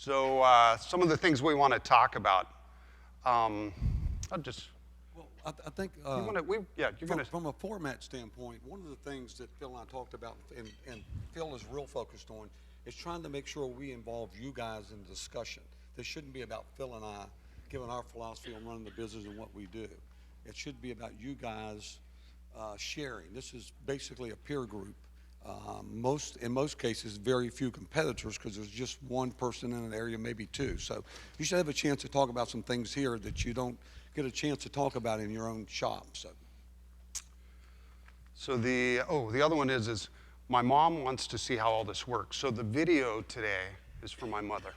So some of the things we want to talk about. I'll just. Well, I think You want to? Yeah, you're gonna. from a format standpoint, one of the things that Phil and I talked about, and Phil is real focused on, is trying to make sure we involve you guys in the discussion. This shouldn't be about Phil and I giving our philosophy on running the business and what we do. It should be about you guys sharing. This is basically a peer group. In most cases, very few competitors because there's just one person in an area, maybe two. So you should have a chance to talk about some things here that you don't get a chance to talk about in your own shop. So the other one is my mom wants to see how all this works. So the video today is for my mother.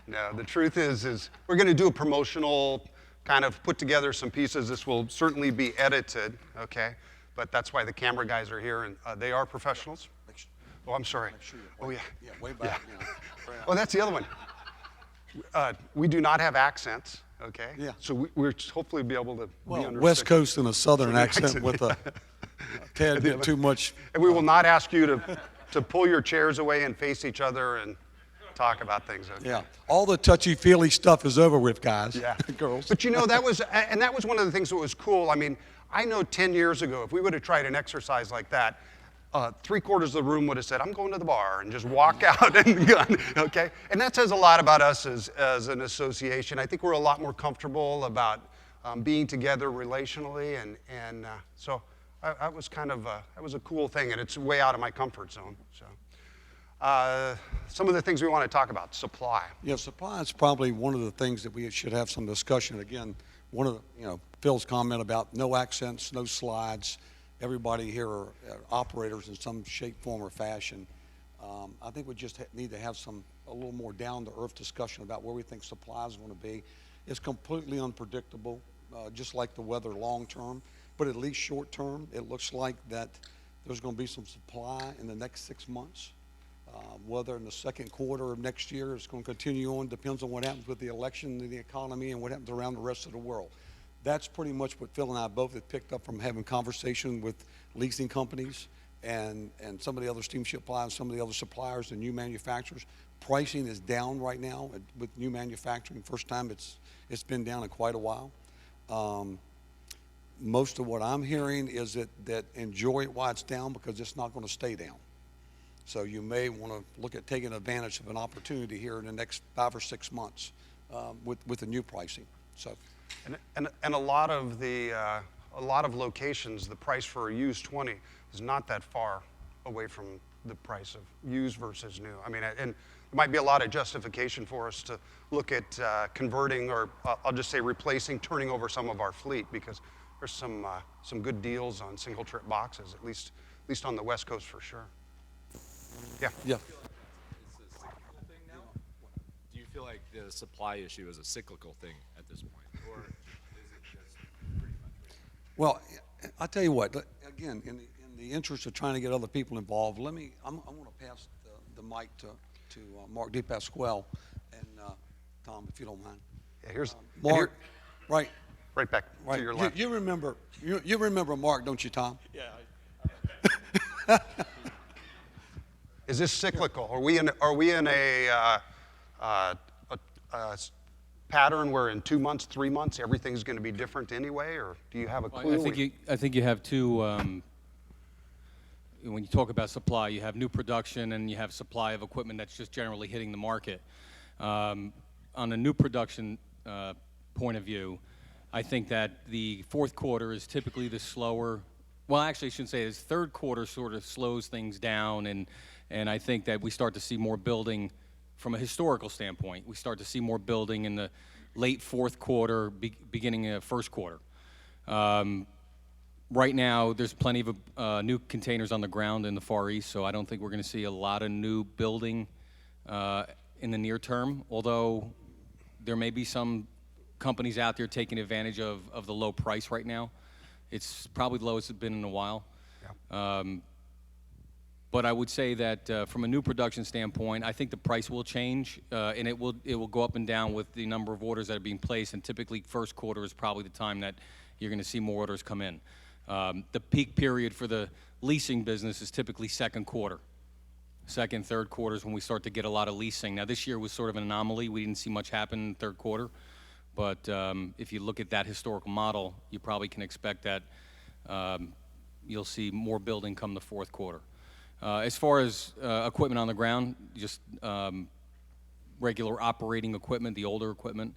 Now the truth is we're going to do a promotional kind of put together some pieces. This will certainly be edited, okay? But that's why the camera guys are here, and they are professionals. Oh, I'm sorry. Oh, yeah. Yeah, way back. Yeah. You know, Oh, that's the other one. We do not have accents, okay? Yeah. So we're hopefully be able to be understood. West Coast and a Southern accent accent, with a tad bit too much. And we will not ask you to pull your chairs away and face each other and talk about things, okay? Yeah, all the touchy-feely stuff is over with, guys. Yeah. Girls. But you know, that was one of the things that was cool. I mean, I know 10 years ago, if we would have tried an exercise like that, 3/4 of the room would have said, I'm going to the bar, and just walk out and gone, okay? And that says a lot about us as an association. I think we're a lot more comfortable about being together relationally, and so that was kind of that was a cool thing, and it's way out of my comfort zone. So some of the things we want to talk about, supply. Yeah, supply is probably one of the things that we should have some discussion. Again, one of the, Phil's comment about no accents, no slides. Everybody here are operators in some shape, form, or fashion. I think we just need to have a little more down-to-earth discussion about where we think supply is going to be. It's completely unpredictable, just like the weather long-term, but at least short-term, it looks like that there's going to be some supply in the next 6 months. Whether in the second quarter of next year it's going to continue on depends on what happens with the election and the economy and what happens around the rest of the world. That's pretty much what Phil and I both have picked up from having conversation with leasing companies and some of the other steamship lines, some of the other suppliers and new manufacturers. Pricing is down right now with new manufacturing. First time it's been down in quite a while. Most of what I'm hearing is that enjoy it while it's down because it's not going to stay down. So you may want to look at taking advantage of an opportunity here in the next 5 or 6 months with the new pricing. So, and a lot of locations, the price for a used 20 is not that far away from the price of used versus new. I mean, and there might be a lot of justification for us to look at converting, or I'll just say replacing, turning over some of our fleet, because there's some good deals on single trip boxes, at least on the West Coast for sure. Yeah. yeah. It's a cyclical thing now? Do you feel like the supply issue is a cyclical thing at this point, or is it just pretty much? Well, I'll tell you what. Again, in the interest of trying to get other people involved, I'm going to pass the mic to Mark DePasquale and Tom, if you don't mind. Yeah, here's Mark. Right. Right back Right. to your left. You remember Mark, don't you, Tom? Yeah. Is this cyclical? Are we in a pattern where in 2 months, 3 months, everything's going to be different anyway, or do you have a clue? I think you have two. When you talk about supply, you have new production and you have supply of equipment that's just generally hitting the market. On a new production point of view, I think that the fourth quarter is typically the slower. Well, actually, I shouldn't say this. Third quarter sort of slows things down, and I think that we start to see more building from a historical standpoint. We start to see more building in the late fourth quarter, beginning of first quarter. Right now, there's plenty of new containers on the ground in the Far East, so I don't think we're going to see a lot of new building in the near term, although there may be some companies out there taking advantage of the low price right now. It's probably the lowest it's been in a while. Yeah. But I would say that from a new production standpoint, I think the price will change, and it will go up and down with the number of orders that are being placed. And typically, first quarter is probably the time that you're going to see more orders come in. The peak period for the leasing business is typically second quarter. second, third quarters when we start to get a lot of leasing. Now, this year was sort of an anomaly. We didn't see much happen in the third quarter. But if you look at that historical model, you probably can expect that you'll see more building come the fourth quarter. As far as equipment on the ground, just regular operating equipment, the older equipment,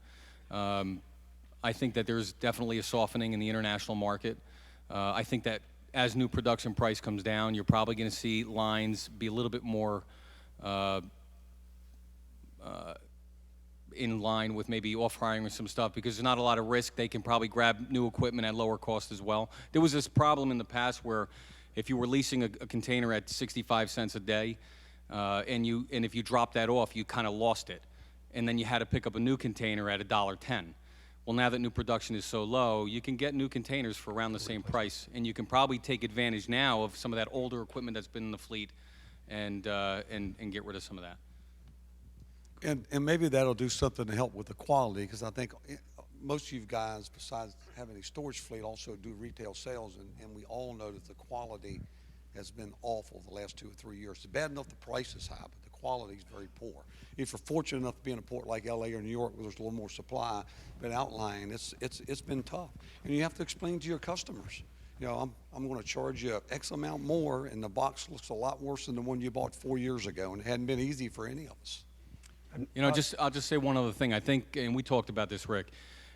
I think that there's definitely a softening in the international market. I think that as new production price comes down, you're probably going to see lines be a little bit more in line with maybe off-hiring or some stuff because there's not a lot of risk. They can probably grab new equipment at lower cost as well. There was this problem in the past where if you were leasing a container at 65 cents a day, and if you dropped that off, you kind of lost it. And then you had to pick up a new container at $1.10. Well, now that new production is so low, you can get new containers for around the same price, and you can probably take advantage now of some of that older equipment that's been in the fleet and get rid of some of that. And maybe that'll do something to help with the quality, because I think most of you guys, besides having a storage fleet, also do retail sales, and we all know that the quality has been awful the last 2 or 3 years. It's bad enough the price is high, but the quality is very poor. If you're fortunate enough to be in a port like LA or New York where there's a little more supply, but outlying, it's been tough. And you have to explain to your customers, you know, I'm going to charge you X amount more, and the box looks a lot worse than the one you bought 4 years ago, and it hadn't been easy for any of us. You know, I'll just say one other thing. I think, and we talked about this, Rick,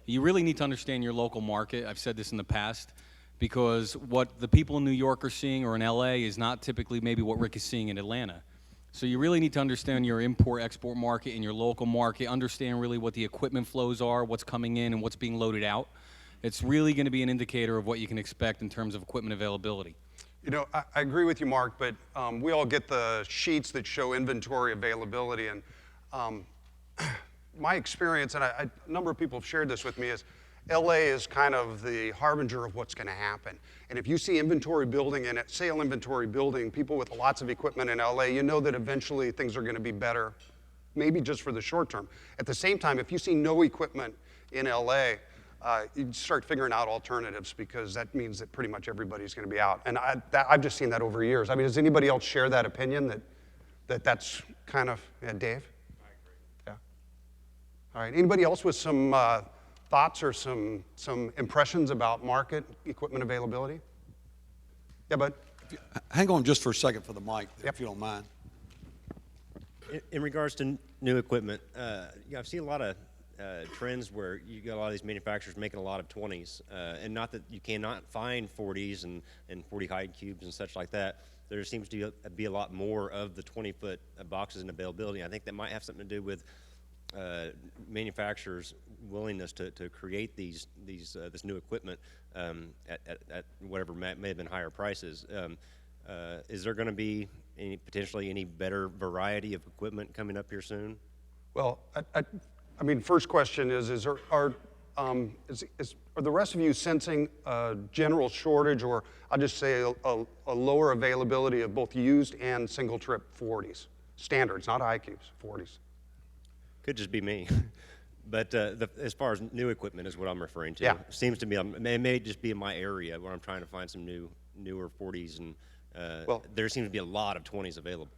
you really need to understand your local market. I've said this in the past, because what the people in New York are seeing or in LA is not typically maybe what Rick is seeing in Atlanta. So you really need to understand your import-export market and your local market, understand really what the equipment flows are, what's coming in and what's being loaded out. It's really going to be an indicator of what you can expect in terms of equipment availability. You know, I agree with you, Mark, but we all get the sheets that show inventory availability, and my experience, and a number of people have shared this with me, is LA is kind of the harbinger of what's going to happen. And if you see inventory building and sale inventory building, people with lots of equipment in LA, you know that eventually things are going to be better, maybe just for the short term. At the same time, if you see no equipment in LA, you start figuring out alternatives, because that means that pretty much everybody's going to be out. And I've just seen that over years. I mean, does anybody else share that opinion that's kind of, yeah, Dave? Yeah. All right. Anybody else with some thoughts or some impressions about market equipment availability? Yeah, bud. Hang on just for a second for the mic, Yep. if you don't mind. In regards to new equipment, I've seen a lot of trends where you got a lot of these manufacturers making a lot of 20s, and not that you cannot find 40s and 40 high cubes and such like that. There seems to be a lot more of the 20-foot boxes in availability. I think that might have something to do with manufacturers' willingness to create this new equipment at whatever may have been higher prices. Is there going to be potentially any better variety of equipment coming up here soon? Well, I mean, first question are the rest of you sensing a general shortage, or I'll just say a lower availability of both used and single trip 40s? Standards, not high cubes, 40s. Could just be me. But as far as new equipment is what I'm referring to. Yeah. Seems to be, it may just be in my area where I'm trying to find some newer 40s, and Well, there seems to be a lot of 20s available.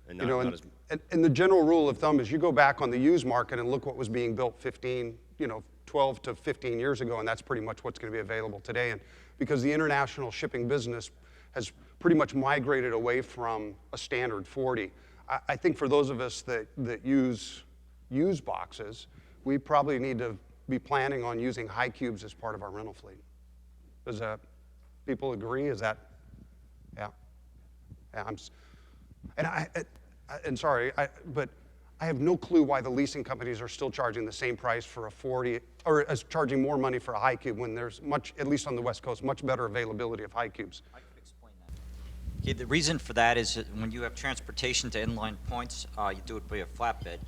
And You know, not as, and the general rule of thumb is you go back on the used market and look what was being built 12 to 15 years ago, and that's pretty much what's going to be available today. And because the international shipping business has pretty much migrated away from a standard 40, I think for those of us that use used boxes, we probably need to be planning on using high cubes as part of our rental fleet. Does that, people agree? Is that, yeah? Yeah, sorry, but I have no clue why the leasing companies are still charging the same price for a 40, or is charging more money for a high cube when there's much, at least on the West Coast, much better availability of high cubes. I could explain that. Okay, the reason for that is that when you have transportation to inline points, you do it via flatbed,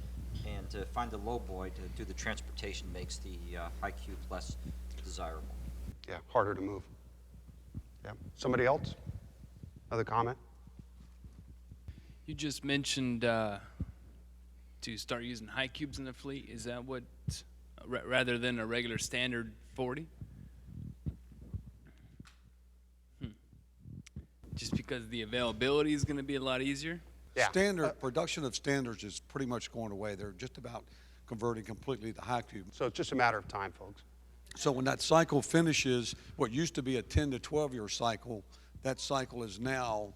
and to find the low boy to do the transportation makes the high cube less desirable. Yeah, harder to move. Yeah, somebody else? Another comment? You just mentioned to start using high cubes in the fleet. Is that what, rather than a regular standard 40? Just because the availability is going to be a lot easier? Yeah. Production of standards is pretty much going away. They're just about converting completely to high cube. So it's just a matter of time, folks. So when that cycle finishes, what used to be a 10 to 12-year cycle, that cycle is now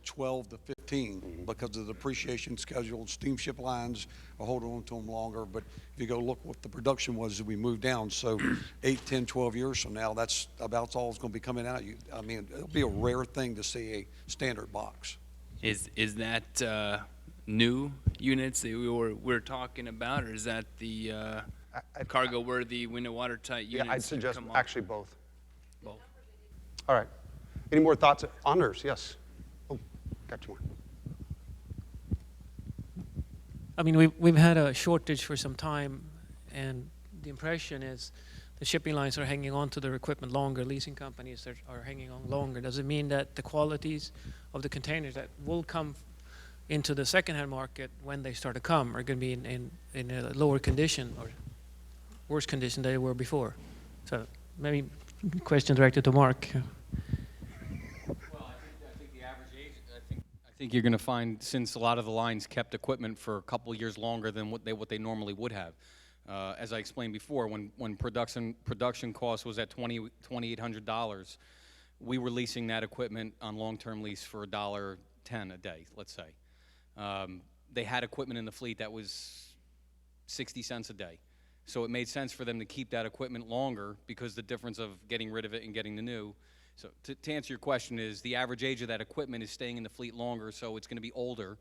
12 to 15 because of the depreciation schedule. Steamship lines are holding on to them longer. But if you go look what the production was as we moved down, so 8, 10, 12 years from now, that's about all that's going to be coming out. I mean, it'll be a rare thing to see a standard box. Is that new units that we're talking about, or is that the cargo worthy window watertight units? Yeah, I'd that suggest come off? actually both. Both. All right. Any more thoughts? Honors, yes. Oh, got you one. I mean, we've had a shortage for some time, and the impression is the shipping lines are hanging on to their equipment longer, leasing companies are hanging on longer. Does it mean that the qualities of the containers that will come into the secondhand market when they start to come are going to be in a lower condition or worse condition than they were before? So maybe question directed to Mark. Well, I think the average age, I think you're going to find, since a lot of the lines kept equipment for a couple of years longer than what they normally would have. As I explained before, when production cost was at $2,800, we were leasing that equipment on long-term lease for $1.10 a day, let's say. They had equipment in the fleet that was 60 cents a day. So it made sense for them to keep that equipment longer because the difference of getting rid of it and getting the new. So to answer your question is the average age of that equipment is staying in the fleet longer, so it's going to be older.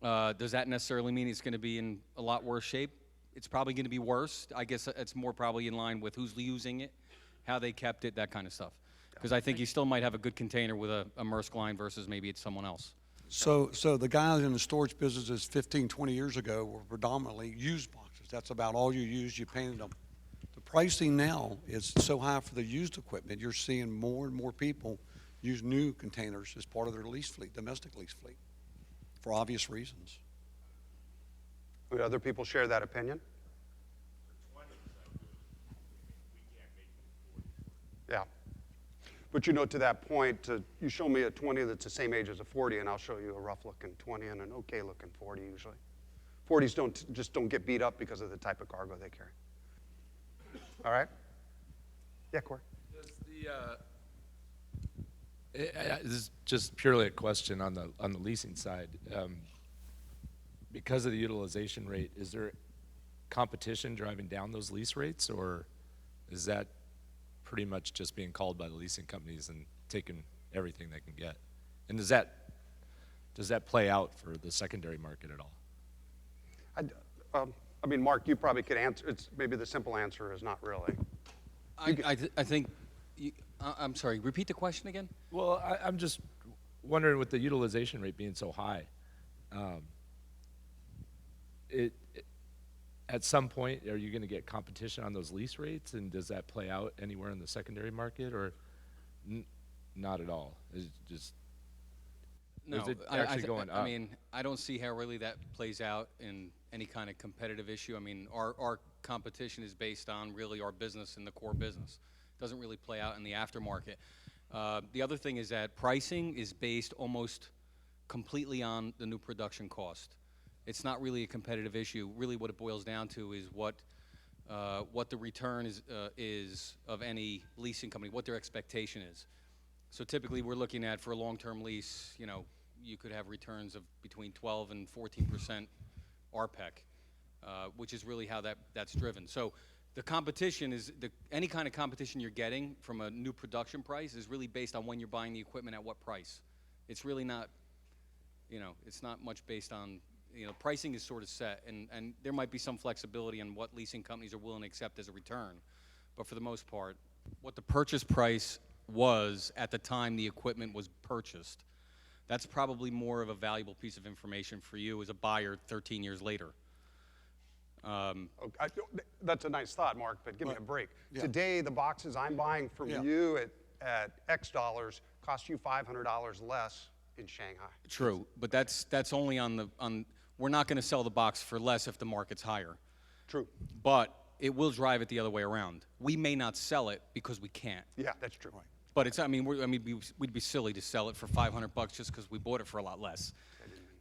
Does that necessarily mean it's going to be in a lot worse shape? It's probably going to be worse. I guess it's more probably in line with who's using it, how they kept it, that kind of stuff. Because I think you still might have a good container with a Maersk line versus maybe it's someone else. So the guys in the storage businesses 15, 20 years ago were predominantly used boxes. That's about all you used, you painted them. The pricing now is so high for the used equipment, you're seeing more and more people use new containers as part of their lease fleet, domestic lease fleet, for obvious reasons. Would other people share that opinion? Yeah. But you know, to that point, you show me a 20 that's the same age as a 40, and I'll show you a rough-looking 20 and an okay-looking 40 usually. 40s don't get beat up because of the type of cargo they carry. All right? Yeah, Corey. Does this is just purely a question on the leasing side. Because of the utilization rate, is there competition driving down those lease rates, or is that pretty much just being called by the leasing companies and taking everything they can get? And does that play out for the secondary market at all? I mean, Mark, you probably could answer. Maybe the simple answer is not really. I think, I'm sorry, repeat the question again? Well, I'm just wondering, with the utilization rate being so high, at some point, are you going to get competition on those lease rates, and does that play out anywhere in the secondary market, or not at all? Is it just No, is it actually going up? I mean, I don't see how really that plays out in any kind of competitive issue. I mean, our competition is based on really our business and the core business. It doesn't really play out in the aftermarket. The other thing is that pricing is based almost completely on the new production cost. It's not really a competitive issue. Really what it boils down to is what the return is of any leasing company, what their expectation is. So typically we're looking at, for a long-term lease, you know, you could have returns of between 12 and 14% RPEC, which is really how that's driven. So the competition is, any kind of competition you're getting from a new production price is really based on when you're buying the equipment at what price. It's really not, you know, it's not much based on, you know, pricing is sort of set, and there might be some flexibility on what leasing companies are willing to accept as a return. But for the most part, what the purchase price was at the time the equipment was purchased, that's probably more of a valuable piece of information for you as a buyer 13 years later. That's a nice thought, Mark, but give me a break. Yeah. Today, the boxes I'm buying from Yeah. you at X dollars cost you $500 less in Shanghai. True, but that's only on we're not going to sell the box for less if the market's higher. True. But it will drive it the other way around. We may not sell it because we can't. Yeah, that's true. But it's, I mean, we'd be silly to sell it for $500 just because we bought it for a lot less.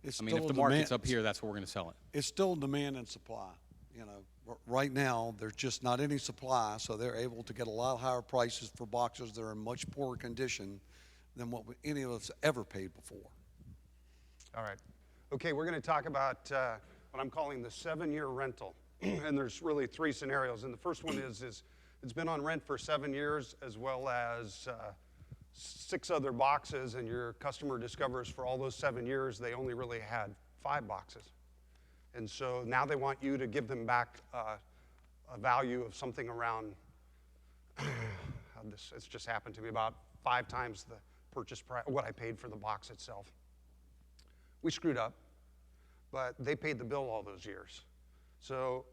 it's I mean, if still the a market's demand- up here, that's where we're going to sell it. It's still demand and supply. You know, right now, there's just not any supply, so they're able to get a lot higher prices for boxes that are in much poorer condition than what any of us ever paid before. All right. Okay, we're going to talk about what I'm calling the 7-year rental. And there's really 3 scenarios. And the first one is it's been on rent for 7 years, as well as 6 other boxes, and your customer discovers for all those 7 years they only really had 5 boxes. And so now they want you to give them back a value of something around, it's just happened to me, about 5 times the purchase price, what I paid for the box itself. We screwed up, but they paid the bill all those years. So,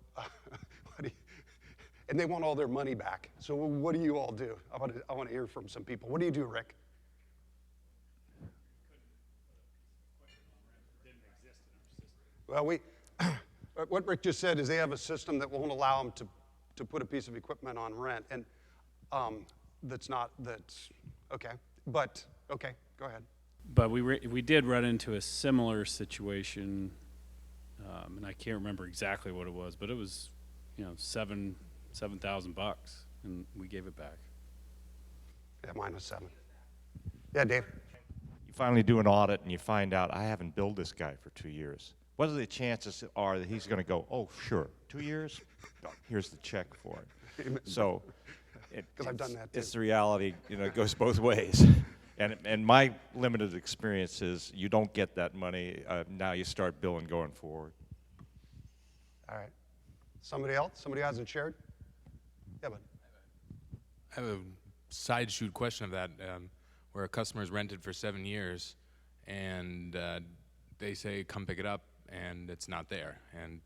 and they want all their money back. So what do you all do? I want to hear from some people. What do you do, Rick? Well, what Rick just said is they have a system that won't allow them to put a piece of equipment on rent, and that's okay. But okay, go ahead. But we did run into a similar situation, and I can't remember exactly what it was, but it was, $7,000, and we gave it back. Yeah, mine was 7. Yeah, Dave. You finally do an audit and you find out I haven't billed this guy for 2 years. What are the chances are that he's going to go, oh, sure, 2 years? Here's the check for it. So, 'Cause I've done that too. It's the reality. It goes both ways. And my limited experience is you don't get that money. Now you start billing going forward. All right. Somebody else? Somebody who hasn't shared? Yeah, bud. I have a side shoot question of that, where a customer's rented for 7 years, and they say, come pick it up, and it's not there. And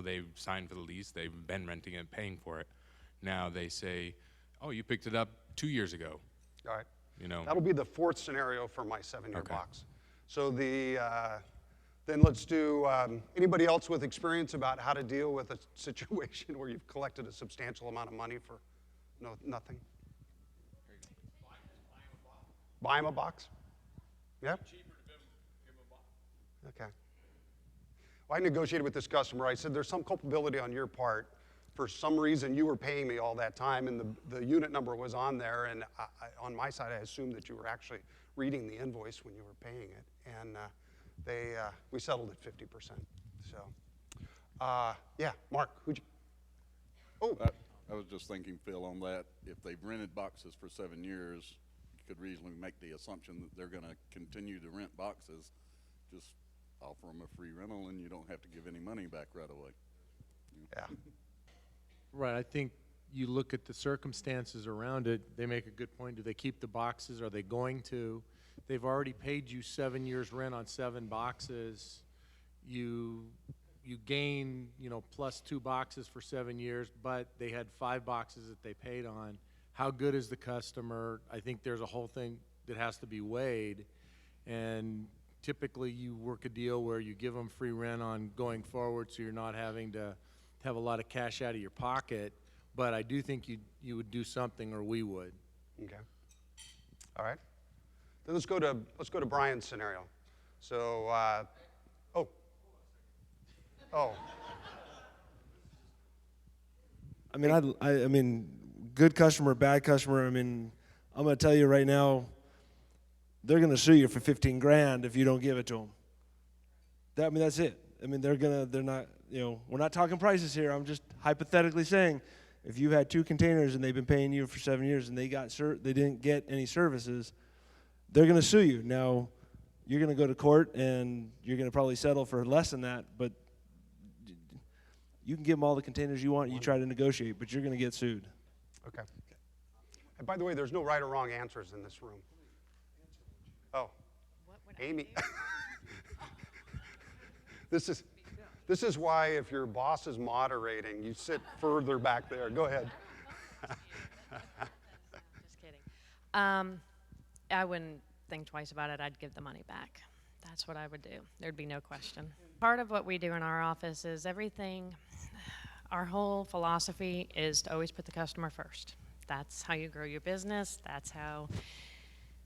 they've signed for the lease, they've been renting it, paying for it. Now they say, oh, you picked it up 2 years ago. All right. That'll be the 4th scenario for my 7-year Okay. box. So then let's do, anybody else with experience about how to deal with a situation where you've collected a substantial amount of money for nothing? Buy him a box? Yeah? Okay. Well, I negotiated with this customer. I said, there's some culpability on your part. For some reason, you were paying me all that time, and the unit number was on there, and on my side, I assumed that you were actually reading the invoice when you were paying it, and we settled at 50%. So, yeah, Mark, who'd you? Oh, I was just thinking, Phil, on that. If they've rented boxes for 7 years, you could reasonably make the assumption that they're going to continue to rent boxes. Just offer them a free rental, and you don't have to give any money back right away. yeah. Right, I think you look at the circumstances around it, they make a good point. Do they keep the boxes? Are they going to? They've already paid you 7 years rent on 7 boxes. You gain, plus 2 boxes for 7 years, but they had 5 boxes that they paid on. How good is the customer? I think there's a whole thing that has to be weighed. And typically you work a deal where you give them free rent on going forward, so you're not having to have a lot of cash out of your pocket, but I do think you would do something, or we would. Okay. All right. Then let's go to Brian's scenario. So, I mean, good customer, bad customer. I mean, I'm going to tell you right now, they're going to sue you for 15 grand if you don't give it to them. That's it. I mean, they're not, we're not talking prices here. I'm just hypothetically saying, if you had 2 containers and they've been paying you for 7 years and they didn't get any services, they're going to sue you. Now, you're going to go to court and you're going to probably settle for less than that, but you can give them all the containers you want. You try to negotiate, but you're going to get sued. okay. And by the way, there's no right or wrong answers in this room. Oh, Amy. This is why if your boss is moderating, you sit further back there. Go ahead. Just kidding. I wouldn't think twice about it. I'd give the money back. That's what I would do. There'd be no question. Part of what we do in our office is our whole philosophy is to always put the customer first. That's how you grow your business. That's how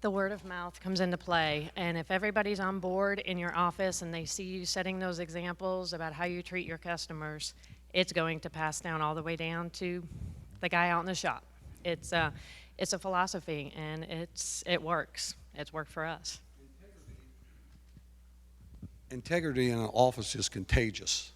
The word of mouth comes into play, and if everybody's on board in your office and they see you setting those examples about how you treat your customers, it's going to pass down all the way down to the guy out in the shop. It's a philosophy, and it works. It's worked for us. Integrity in an office is contagious.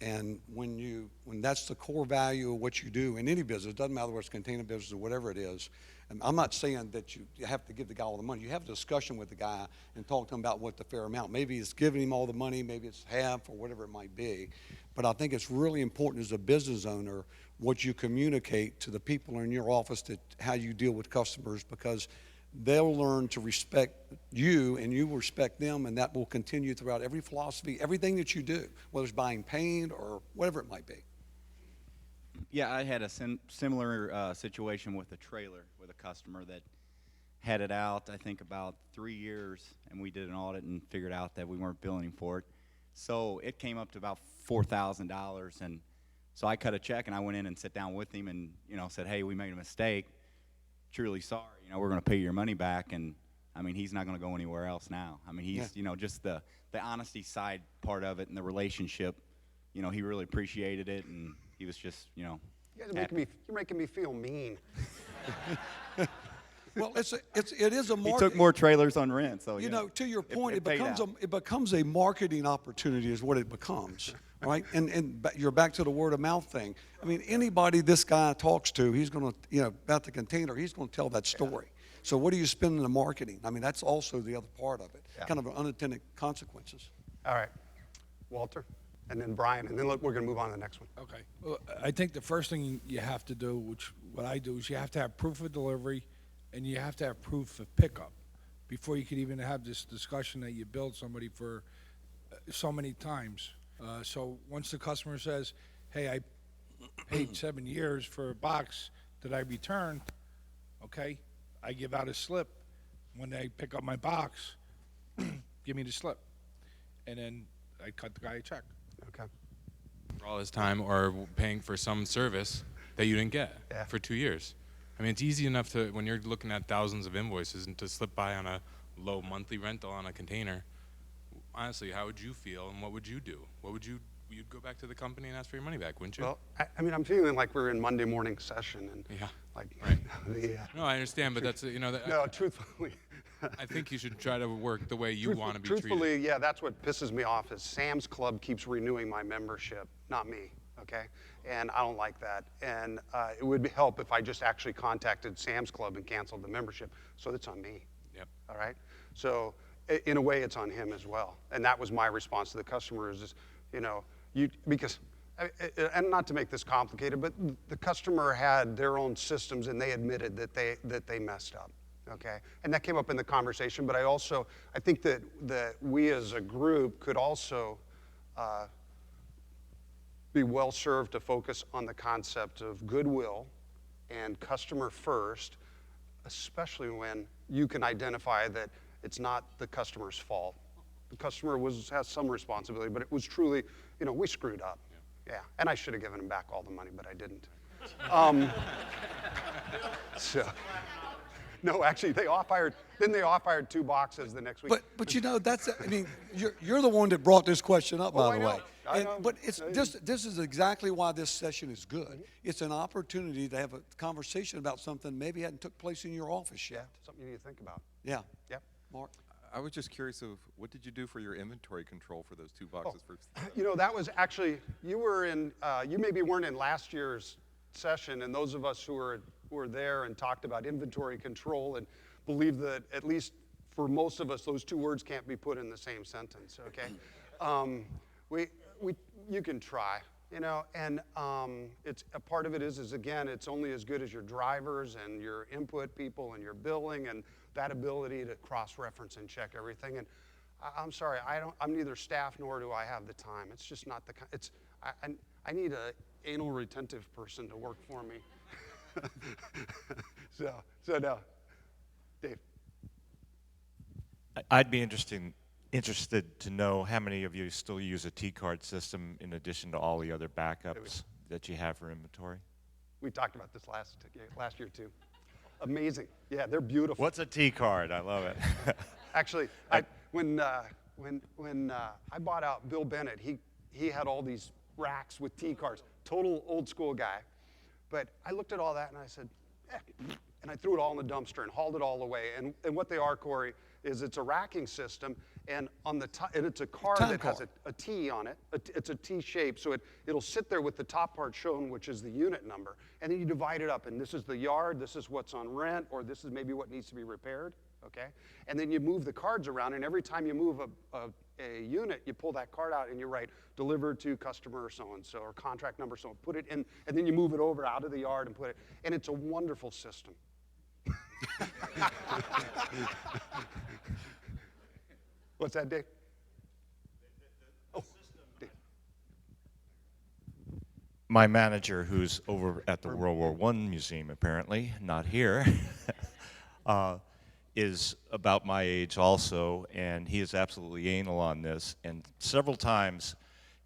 And when that's the core value of what you do in any business, it doesn't matter whether it's container business or whatever it is. And I'm not saying that you have to give the guy all the money. You have a discussion with the guy and talk to him about what the fair amount. Maybe it's giving him all the money, maybe it's half or whatever it might be. But I think it's really important as a business owner what you communicate to the people in your office, that how you deal with customers, because they'll learn to respect you and you will respect them, and that will continue throughout every philosophy, everything that you do, whether it's buying paint or whatever it might be. Yeah, I had a similar situation with a trailer with a customer that had it out, I think, about 3 years, and we did an audit and figured out that we weren't billing him for it. So it came up to about $4,000, and so I cut a check and I went in and sat down with him and, said, hey, we made a mistake. Truly sorry. We're going to pay your money back, and I mean, he's not going to go anywhere else now. I mean, he's, just the honesty side part of it and the relationship, he really appreciated it, and he was just, You guys are making me feel mean. Well, it is a he market. took more trailers on rent, so To your point, it paid out. it becomes a marketing opportunity, is what it becomes, right? And you're back to the word of mouth thing. I mean, anybody this guy talks to, he's going to, about the container, he's going to tell that story. So what do you spend in the marketing? I mean, that's also the other part of it, kind of unintended consequences. All right, Walter, and then Brian, and then we're going to move on to the next one. Okay. Well, I think the first thing you have to do, which what I do, is you have to have proof of delivery, and you have to have proof of pickup before you could even have this discussion that you billed somebody for so many times. So once the customer says, hey, I paid 7 years for a box that I returned, okay, I give out a slip. When they pick up my box, give me the slip. And then I cut the guy a check. Okay. For all this time, or paying for some service that you didn't get for 2 years. I mean, it's easy enough to, when you're looking at thousands of invoices, and to slip by on a low monthly rental on a container. Honestly, how would you feel, and what would you do? You'd go back to the company and ask for your money back, wouldn't you? Well, I mean, I'm feeling like we're in Monday morning session, and No, I understand, but that's no, truthfully. I think you should try to work the way you want to be treated. Truthfully, yeah, that's what pisses me off is Sam's Club keeps renewing my membership, not me, okay? And I don't like that. And it would help if I just actually contacted Sam's Club and canceled the membership. So it's on me. Yep. All right? So in a way, it's on him as well. And that was my response to the customer is, because, and not to make this complicated, but the customer had their own systems and they admitted that they messed up. Okay, and that came up in the conversation, but I think that we as a group could also be well served to focus on the concept of goodwill and customer first, especially when you can identify that it's not the customer's fault. The customer has some responsibility, but it was truly, we screwed up. Yeah, and I should have given him back all the money, but I didn't. No, actually, they off-hired 2 boxes the next week. But you're the one that brought this question up, by the way. I know. But this is exactly why this session is good. It's an opportunity to have a conversation about something maybe hadn't took place in your office yet. Something you need to think about. Yeah. Yep. Mark? I was just curious of what did you do for your inventory control for those 2 boxes? That was actually, you maybe weren't in last year's session, and those of us who were there and talked about inventory control and believe that at least for most of us, those 2 words can't be put in the same sentence, okay? You can try, and it's a part of it is again, it's only as good as your drivers and your input people and your billing and that ability to cross-reference and check everything. And I'm sorry, I'm neither staff nor do I have the time. It's just not I need a anal retentive person to work for me. so no, Dave. I'd be interested to know how many of you still use a T-card system in addition to all the other backups that you have for inventory. We talked about this last year too. Amazing. Yeah, they're beautiful. What's a T card? I love it. Actually, when I bought out Bill Bennett, he had all these racks with T cards. Total old school guy. But I looked at all that and I said, and I threw it all in the dumpster and hauled it all away. And what they are, Corey, is it's a racking system, and on the top, and it's a card that has a T on it. It's a T shape, so it'll sit there with the top part shown, which is the unit number, and then you divide it up, and this is the yard, this is what's on rent, or this is maybe what needs to be repaired, okay? And then you move the cards around, and every time you move a unit, you pull that card out and you write delivered to customer so-and-so, or contract number so, put it in, and then you move it over out of the yard and put it, and it's a wonderful system. What's that, Dave? Oh, Dave. My manager, who's over at the World War I Museum, apparently, not here, is about my age also, and he is absolutely anal on this. And several times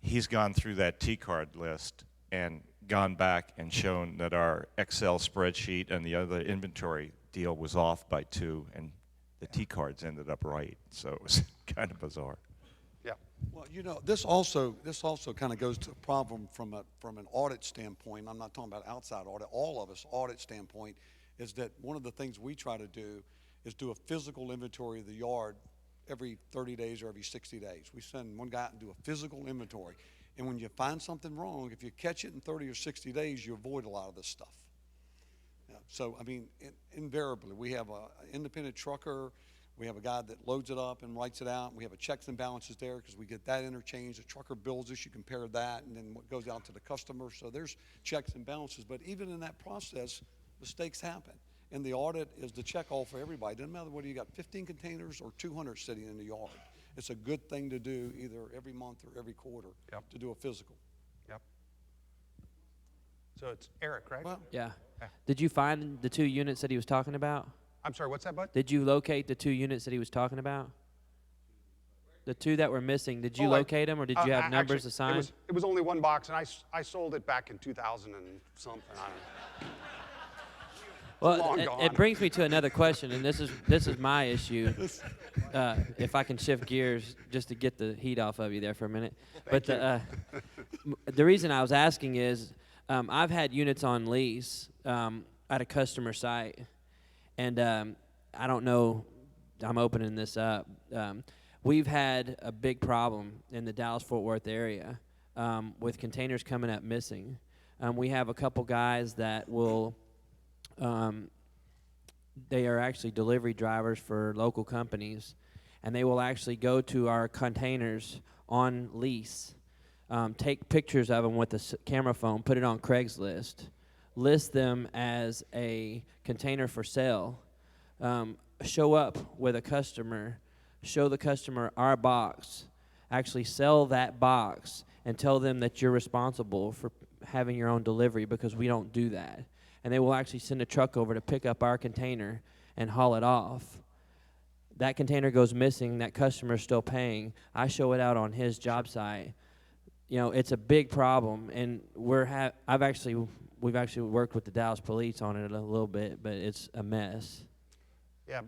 he's gone through that T-card list and gone back and shown that our Excel spreadsheet and the other inventory deal was off by 2, and the T-cards ended up right. So it was kind of bizarre. Yeah. Well, you know, this also kind of goes to a problem from an audit standpoint. I'm not talking about outside audit. All of us audit standpoint is that one of the things we try to do is do a physical inventory of the yard every 30 days or every 60 days. We send one guy out and do a physical inventory. And when you find something wrong, if you catch it in 30 or 60 days, you avoid a lot of this stuff. So, I mean, invariably, we have an independent trucker, we have a guy that loads it up and writes it out, and we have a checks and balances there because we get that interchange. The trucker bills us, you compare that, and then what goes out to the customer. So there's checks and balances. But even in that process, mistakes happen. And the audit is the check all for everybody. It doesn't matter whether you got 15 containers or 200 sitting in the yard. It's a good thing to do either every month or every quarter to do a physical. Yep. So it's Eric, right? Well, yeah. Did you find the 2 units that he was talking about? I'm sorry, what's that, bud? Did you locate the 2 units that he was talking about? The 2 that were missing, did you Oh, locate them, or did you have numbers actually, assigned? It was only one box, and I sold it back in 2000 and something. I don't know. Well, long gone. it brings me to another question, and this is my issue. If I can shift gears just to get the heat off of you there for a minute. Thank The reason I was asking is I've had units on lease at a customer site, and I don't know, I'm opening this up. We've had a big problem in the Dallas-Fort Worth area with containers coming up missing. We have a couple guys that will, they are actually delivery drivers for local companies, and they will actually go to our containers on lease, take pictures of them with a camera phone, put it on Craigslist, list them as a container for sale, show up with a customer, show the customer our box, actually sell that box, and tell them that you're responsible for having your own delivery because we don't do that. And they will actually send a truck over to pick up our container and haul it off. That container goes missing, that customer's still paying. I show it out on his job site. You know, it's a big problem, and we've actually worked with the Dallas police on it a little bit, but it's a mess. Yeah.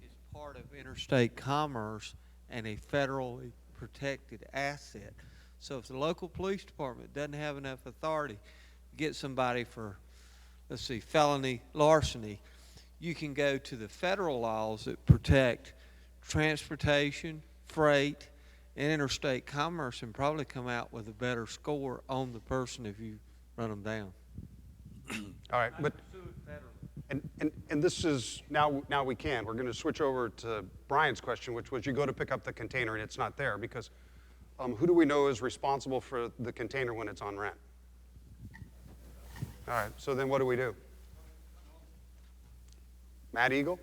It's part of interstate commerce and a federally protected asset. So if the local police department doesn't have enough authority to get somebody for, let's see, felony larceny, you can go to the federal laws that protect transportation, freight, and interstate commerce and probably come out with a better score on the person if you run them down. All right, but and this is now we can. We're going to switch over to Brian's question, which was you go to pick up the container and it's not there because who do we know is responsible for the container when it's on rent? All right, so then what do we do? Matt Eagle?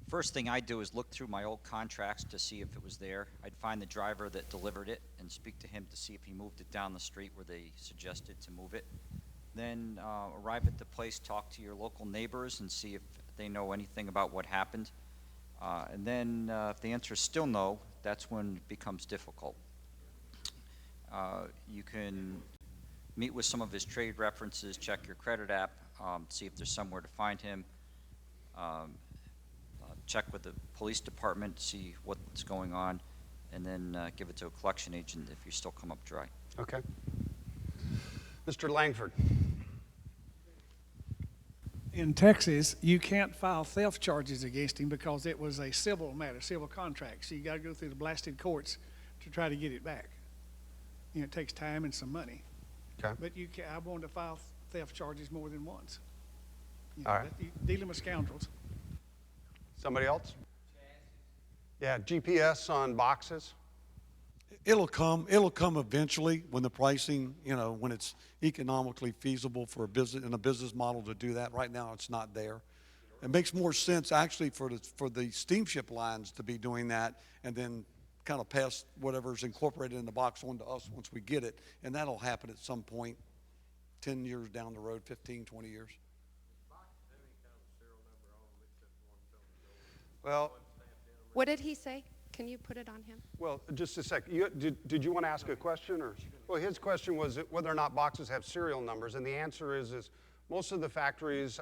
First thing I'd do is look through my old contracts to see if it was there. I'd find the driver that delivered it and speak to him to see if he moved it down the street where they suggested to move it. Then arrive at the place, talk to your local neighbors and see if they know anything about what happened. And then if the answer is still no, that's when it becomes difficult. You can meet with some of his trade references, check your credit app, see if there's somewhere to find him, check with the police department, see what's going on, and then give it to a collection agent if you still come up dry. Okay. Mr. Langford. In Texas, you can't file theft charges against him because it was a civil matter, civil contract. So you got to go through the blasted courts to try to get it back. You know, it takes time and some money. Okay. But you can, I wanted to file theft charges more than once. You All right. Dealing with scoundrels. Somebody else? Yeah, GPS on boxes. It'll come eventually when the pricing, you know, when it's economically feasible for a business, in a business model to do that. Right now, it's not there. It makes more sense actually for the steamship lines to be doing that and then kind of pass whatever's incorporated in the box on to us once we get it. And that'll happen at some point 10 years down the road, 15, 20 years. Well, What did he say? Can you put it on him? well, just a sec. Did you want to ask a question? Or? Well, his question was whether or not boxes have serial numbers, and the answer is most of the factories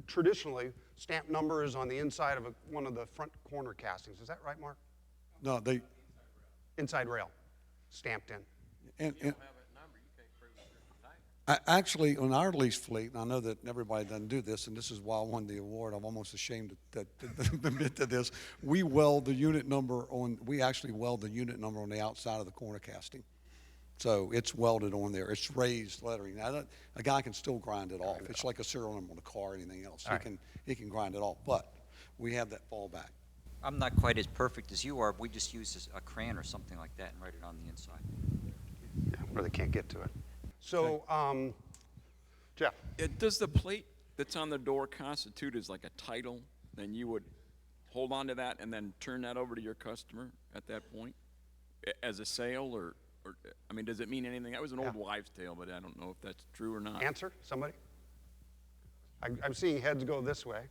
traditionally stamp numbers on the inside of one of the front corner castings. Is that right, Mark? No, they inside rail, stamped in. And actually, on our lease fleet, and I know that everybody doesn't do this, and this is why I won the award. I'm almost ashamed to admit to this. We actually weld the unit number on the outside of the corner casting. So it's welded on there. It's raised lettering. Now, a guy can still grind it off. It's like a serial number on a car or anything else. He can grind it off, but we have that fallback. I'm not quite as perfect as you are. We just use a crayon or something like that and write it on the inside. Yeah, where they can't get to it. So, Jeff. Does the plate that's on the door constitute as like a title? Then you would hold on to that and then turn that over to your customer at that point as a sale, or I mean, does it mean anything? That was an old wives' tale, but I don't know if that's true or not. Answer, somebody? I'm seeing heads go this way.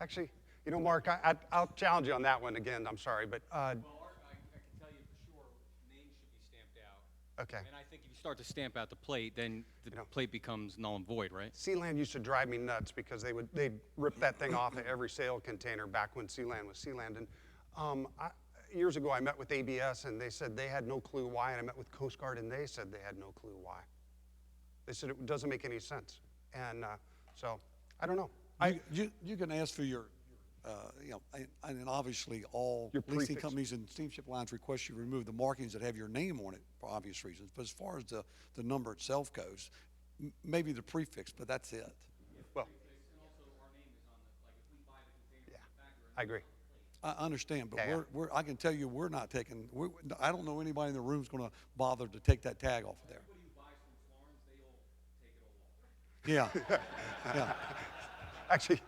Actually, you know, Mark, I'll challenge you on that one again. I'm sorry, but okay. And I think if you start to stamp out the plate, then the plate becomes null and void, right? Sealand used to drive me nuts because they'd rip that thing off of every sale container back when Sealand was Sealand. And years ago, I met with ABS, and they said they had no clue why. And I met with Coast Guard, and they said they had no clue why. They said it doesn't make any sense. And so I don't know. You can ask for your, you know, and obviously all Your leasing prefix. companies and steamship lines request you remove the markings that have your name on it for obvious reasons. But as far as the number itself goes, maybe the prefix, but that's it. Well, yeah, I agree. I understand, but Yeah, I can tell you we're not taking, I don't know anybody in the room is going to bother to take that tag off of there. Yeah, yeah. Actually,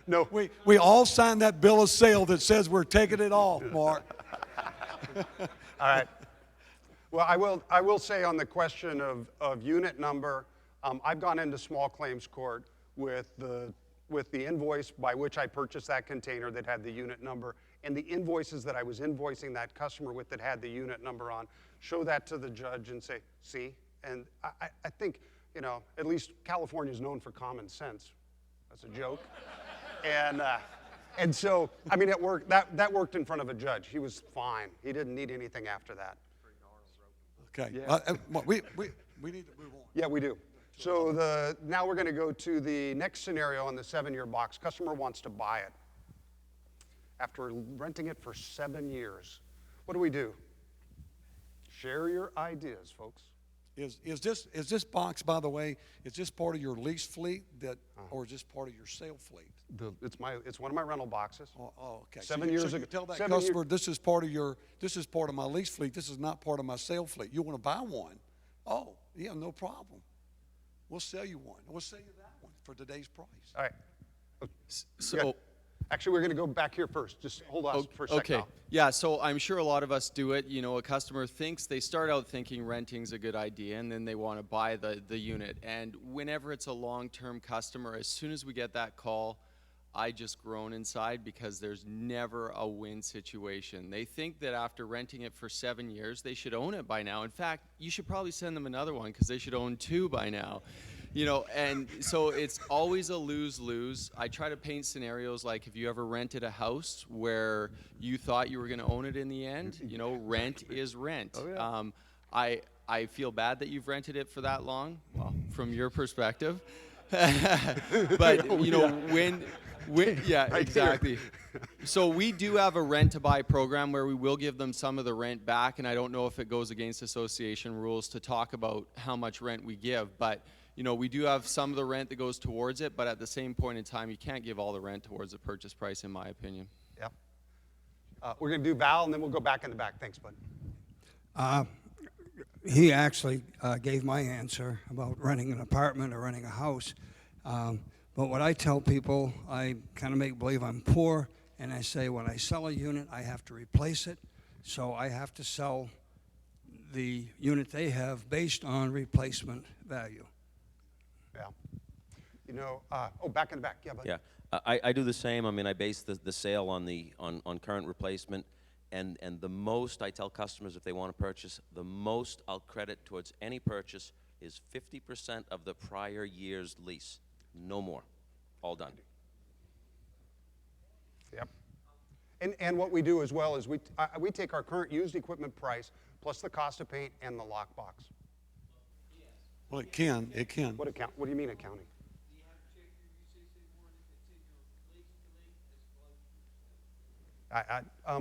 no. We all signed that bill of sale that says we're taking it off, Mark. All right. Well, I will say on the question of unit number, I've gone into small claims court with the invoice by which I purchased that container that had the unit number, and the invoices that I was invoicing that customer with that had the unit number on, show that to the judge and say, see? And I think, you know, at least California is known for common sense. That's a joke. And so, I mean, it worked. That worked in front of a judge. He was fine. He didn't need anything after that. Okay. Yeah. We need to move on. Yeah, we do. So now we're going to go to the next scenario on the 7-year box. Customer wants to buy it after renting it for 7 years. What do? Share your ideas, folks. Is this box, by the way, is this part of your lease fleet or is this part of your sale fleet? It's one of my rental boxes. Oh, okay. 7 years so ago. You tell that customer this is part of my lease fleet. This is not part of my sale fleet. You want to buy one? Oh, yeah, no problem. We'll sell you one. We'll sell you that one for today's price. All right. So, actually, we're going to go back here first. Just hold on for a second. okay. Now. Yeah, so I'm sure a lot of us do it. You know, a customer they start out thinking renting's a good idea, and then they want to buy the unit. And whenever it's a long-term customer, as soon as we get that call, I just groan inside because there's never a win situation. They think that after renting it for 7 years, they should own it by now. In fact, you should probably send them another one because they should own 2 by now. You know, and so it's always a lose-lose. I try to paint scenarios like if you ever rented a house where you thought you were going to own it in the end, you know, rent is rent. Oh, yeah. I feel bad that you've rented it for that long, well, from your perspective. But, you know, when yeah, Right exactly. So we do have a rent-to-buy program where we will give them some of the rent back, and I don't know if it goes against association rules to talk about how much rent we give, but you know, we do have some of the rent that goes towards it, but at the same point in time, you can't give all the rent towards the purchase price, in my opinion. Yep. We're going to do Val, and then we'll go back in the back. Thanks, bud. He actually gave my answer about renting an apartment or renting a house. But what I tell people, I kind of make believe I'm poor, and I say when I sell a unit, I have to replace it. So I have to sell the unit they have based on replacement value. Yeah. You know, back in the back. Yeah, bud. Yeah, I do the same. I mean, I base the sale on on current replacement, and the most I tell customers if they want to purchase, the most I'll credit towards any purchase is 50% of the prior year's lease, no more, all done. Yep. And what we do as well is we take our current used equipment price plus the cost of paint and the lockbox. Well, it can. What do you mean accounting?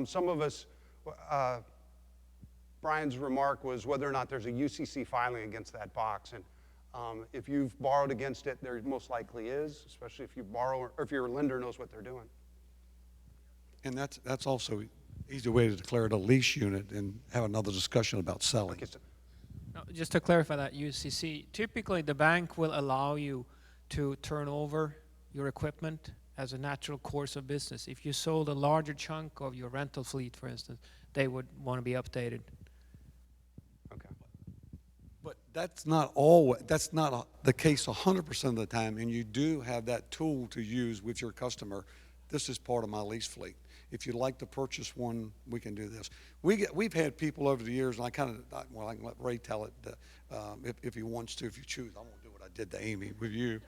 Some of us, Brian's remark was whether or not there's a UCC filing against that box. And if you've borrowed against it, there most likely is, especially if you borrow or if your lender knows what they're doing. And that's also an easy way to declare it a lease unit and have another discussion about selling. No, just to clarify that UCC, typically the bank will allow you to turn over your equipment as a natural course of business. If you sold a larger chunk of your rental fleet, for instance, they would want to be updated. Okay. But that's not the case 100% of the time, and you do have that tool to use with your customer. This is part of my lease fleet. If you'd like to purchase one, we can do this. We've had people over the years, and I can let Ray tell it if he wants to, if you choose. I won't do what I did to Amy with you.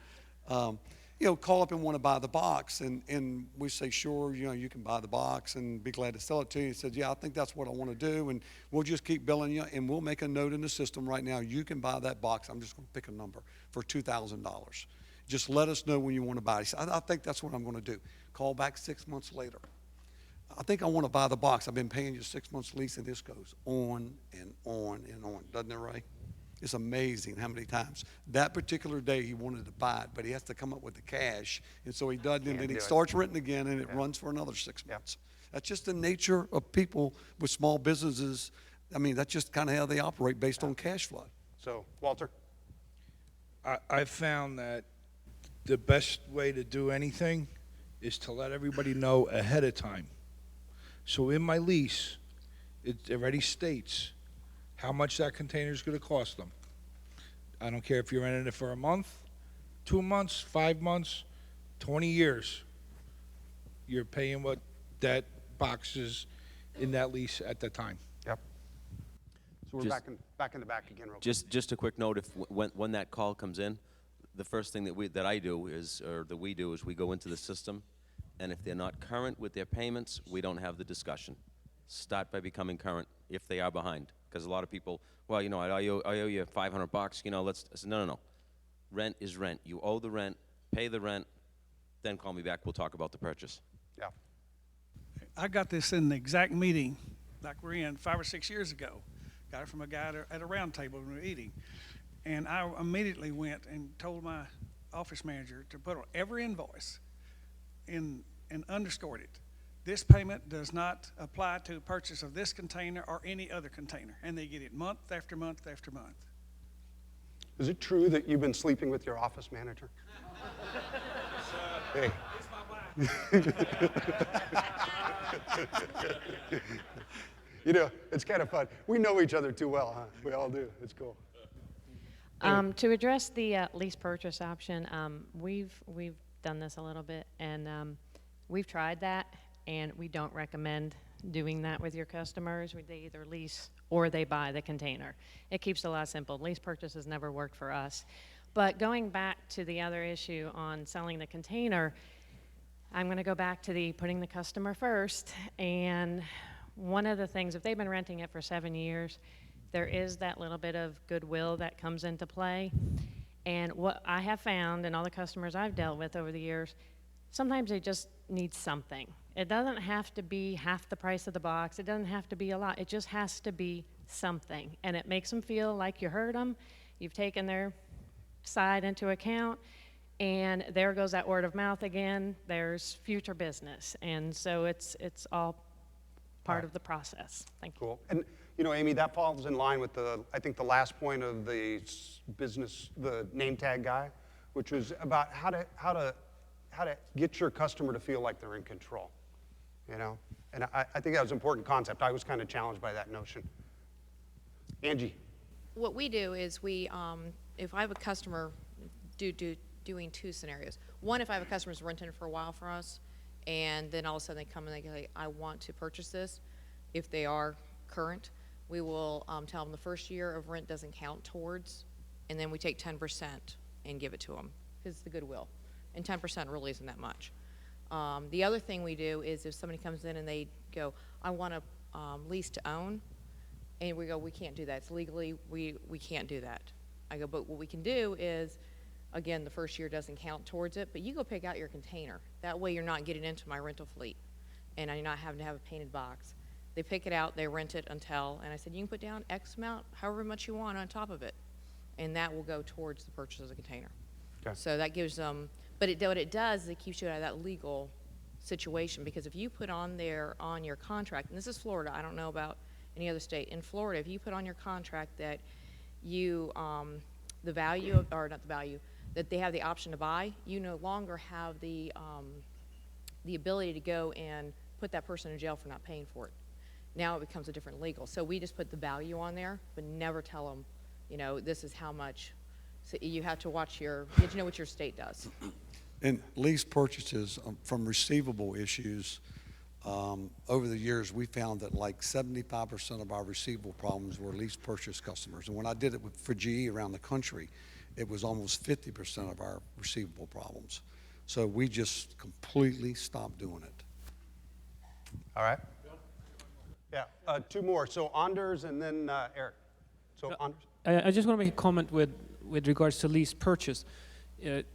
Call up and want to buy the box, and we say, sure, you can buy the box and be glad to sell it to you. He said, yeah, I think that's what I want to do, and we'll just keep billing you, and we'll make a note in the system right now. You can buy that box. I'm just going to pick a number for $2,000. Just let us know when you want to buy it. He said, I think that's what I'm going to do. Call back 6 months later. I think I want to buy the box. I've been paying you 6 months lease, and this goes on and on and on. Doesn't it, Ray? It's amazing how many times. That particular day he wanted to buy it, but he has to come up with the cash, and so he doesn't, and then he starts renting again, and it runs for another 6 months. That's just the nature of people with small businesses. I mean, that's just kind of how they operate based on cash flow. So, Walter? I've found that the best way to do anything is to let everybody know ahead of time. So in my lease, it already states how much that container is going to cost them. I don't care if you're renting it for a month, 2 months, 5 months, 20 years. You're paying what that box is in that lease at the time. Yep. So we're Just- back in the back again, real quick. Just a quick note, when that call comes in, the first thing that we do is we go into the system, and if they're not current with their payments, we don't have the discussion. Start by becoming current if they are behind, because a lot of people, well, I owe you $500, I said, no. Rent is rent. You owe the rent, pay the rent, then call me back, we'll talk about the purchase. Yeah. I got this in the exact meeting like we're in 5 or 6 years ago. Got it from a guy at a round table when we were eating. And I immediately went and told my office manager to put on every invoice and underscored it. This payment does not apply to purchase of this container or any other container. And they get it month after month after month. Is it true that you've been sleeping with your office manager? Hey. It's kind of fun. We know each other too well, huh? We all do. It's cool. To address the lease purchase option, we've done this a little bit, and we've tried that, and we don't recommend doing that with your customers. They either lease or they buy the container. It keeps it a lot simple. Lease purchases never worked for us. But going back to the other issue on selling the container, I'm going to go back to the putting the customer first. And one of the things, if they've been renting it for 7 years, there is that little bit of goodwill that comes into play. And what I have found, and all the customers I've dealt with over the years, sometimes they just need something. It doesn't have to be half the price of the box. It doesn't have to be a lot. It just has to be something. And it makes them feel like you heard them. You've taken their side into account. And there goes that word of mouth again. There's future business. And so it's all part of the process. Thank you. Cool. And, you know, Amy, that falls in line with I think the last point of the business, the name tag guy, which was about how to get your customer to feel like they're in control, you know? And I think that was an important concept. I was kind of challenged by that notion. Angie. What we do is we, if I have a customer doing two scenarios. One, if I have a customer who's renting it for a while for us, and then all of a sudden they come and they go, I want to purchase this. If they are current, we will tell them the first year of rent doesn't count towards, and then we take 10% and give it to them, because it's the goodwill. And 10% really isn't that much. The other thing we do is if somebody comes in and they go, I want to lease to own, and we go, we can't do that. It's legally, we can't do that. I go, but what we can do is, again, the first year doesn't count towards it, but you go pick out your container. That way you're not getting into my rental fleet, and you're not having to have a painted box. They pick it out, they rent it until, and I said, you can put down X amount, however much you want on top of it, and that will go towards the purchase of the container. Okay. So that gives them, but what it does is it keeps you out of that legal situation, because if you put on there on your contract, and this is Florida, I don't know about any other state, in Florida, if you put on your contract that you, the value, or not the value, that they have the option to buy, you no longer have the ability to go and put that person in jail for not paying for it. Now it becomes a different legal. So we just put the value on there, but never tell them, you know, this is how much. So you have to watch you have to know what your state does. In lease purchases from receivable issues, over the years, we found that like 75% of our receivable problems were lease purchase customers. And when I did it for GE around the country, it was almost 50% of our receivable problems. So we just completely stopped doing it. All right. Yeah, two more. So Anders and then Eric. So Anders. I just want to make a comment with regards to lease purchase.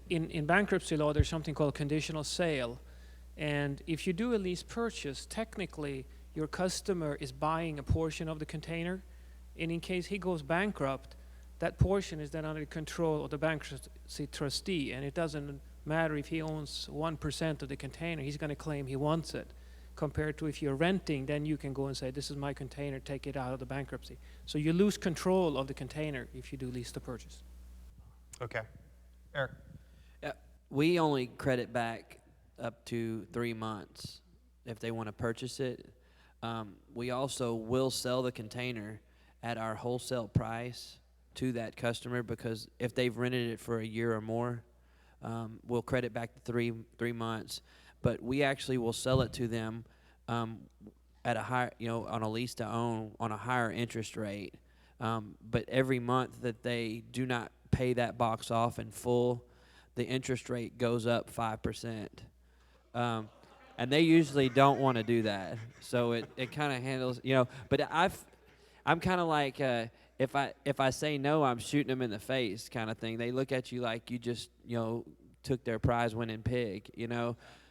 In bankruptcy law, there's something called conditional sale. And if you do a lease purchase, technically your customer is buying a portion of the container. And in case he goes bankrupt, that portion is then under the control of the bankruptcy trustee. And it doesn't matter if he owns 1% of the container, he's going to claim he wants it. Compared to if you're renting, then you can go and say, this is my container, take it out of the bankruptcy. So you lose control of the container if you do lease to purchase. Okay. Eric. Yeah, we only credit back up to 3 months if they want to purchase it. We also will sell the container at our wholesale price to that customer, because if they've rented it for a year or more, we'll credit back to 3 months. But we actually will sell it to them at a higher, on a lease to own on a higher interest rate. But every month that they do not pay that box off in full, the interest rate goes up 5%. And they usually don't want to do that. So it kind of handles, but I'm kind of like, if I say no, I'm shooting them in the face kind of thing. They look at you like you just, took their prize winning pig,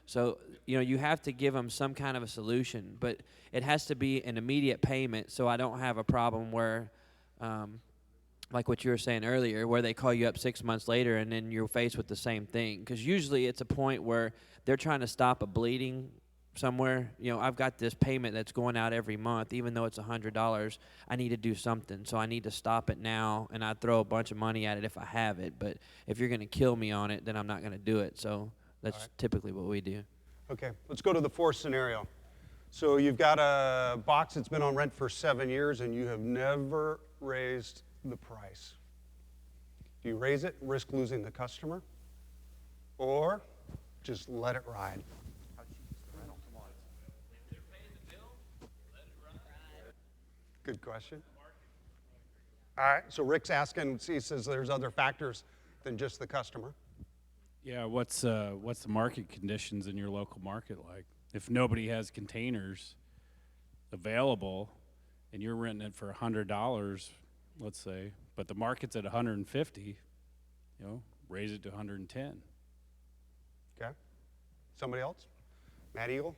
So, you have to give them some kind of a solution, but it has to be an immediate payment, so I don't have a problem where, like what you were saying earlier, where they call you up 6 months later and then you're faced with the same thing. Because usually it's a point where they're trying to stop a bleeding somewhere. I've got this payment that's going out every month, even though it's $100. I need to do something, so I need to stop it now, and I throw a bunch of money at it if I have it. But if you're going to kill me on it, then I'm not going to do it. So that's typically what we do. Okay, let's go to the fourth scenario. So you've got a box that's been on rent for 7 years and you have never raised the price. Do you raise it and risk losing the customer? Or just let it ride? Good question. All right, so Rick's asking, he says there's other factors than just the customer. Yeah, what's the market conditions in your local market like? If nobody has containers available and you're renting it for $100, let's say, but the market's at 150, raise it to 110. Okay. Somebody else? Matt Eagle?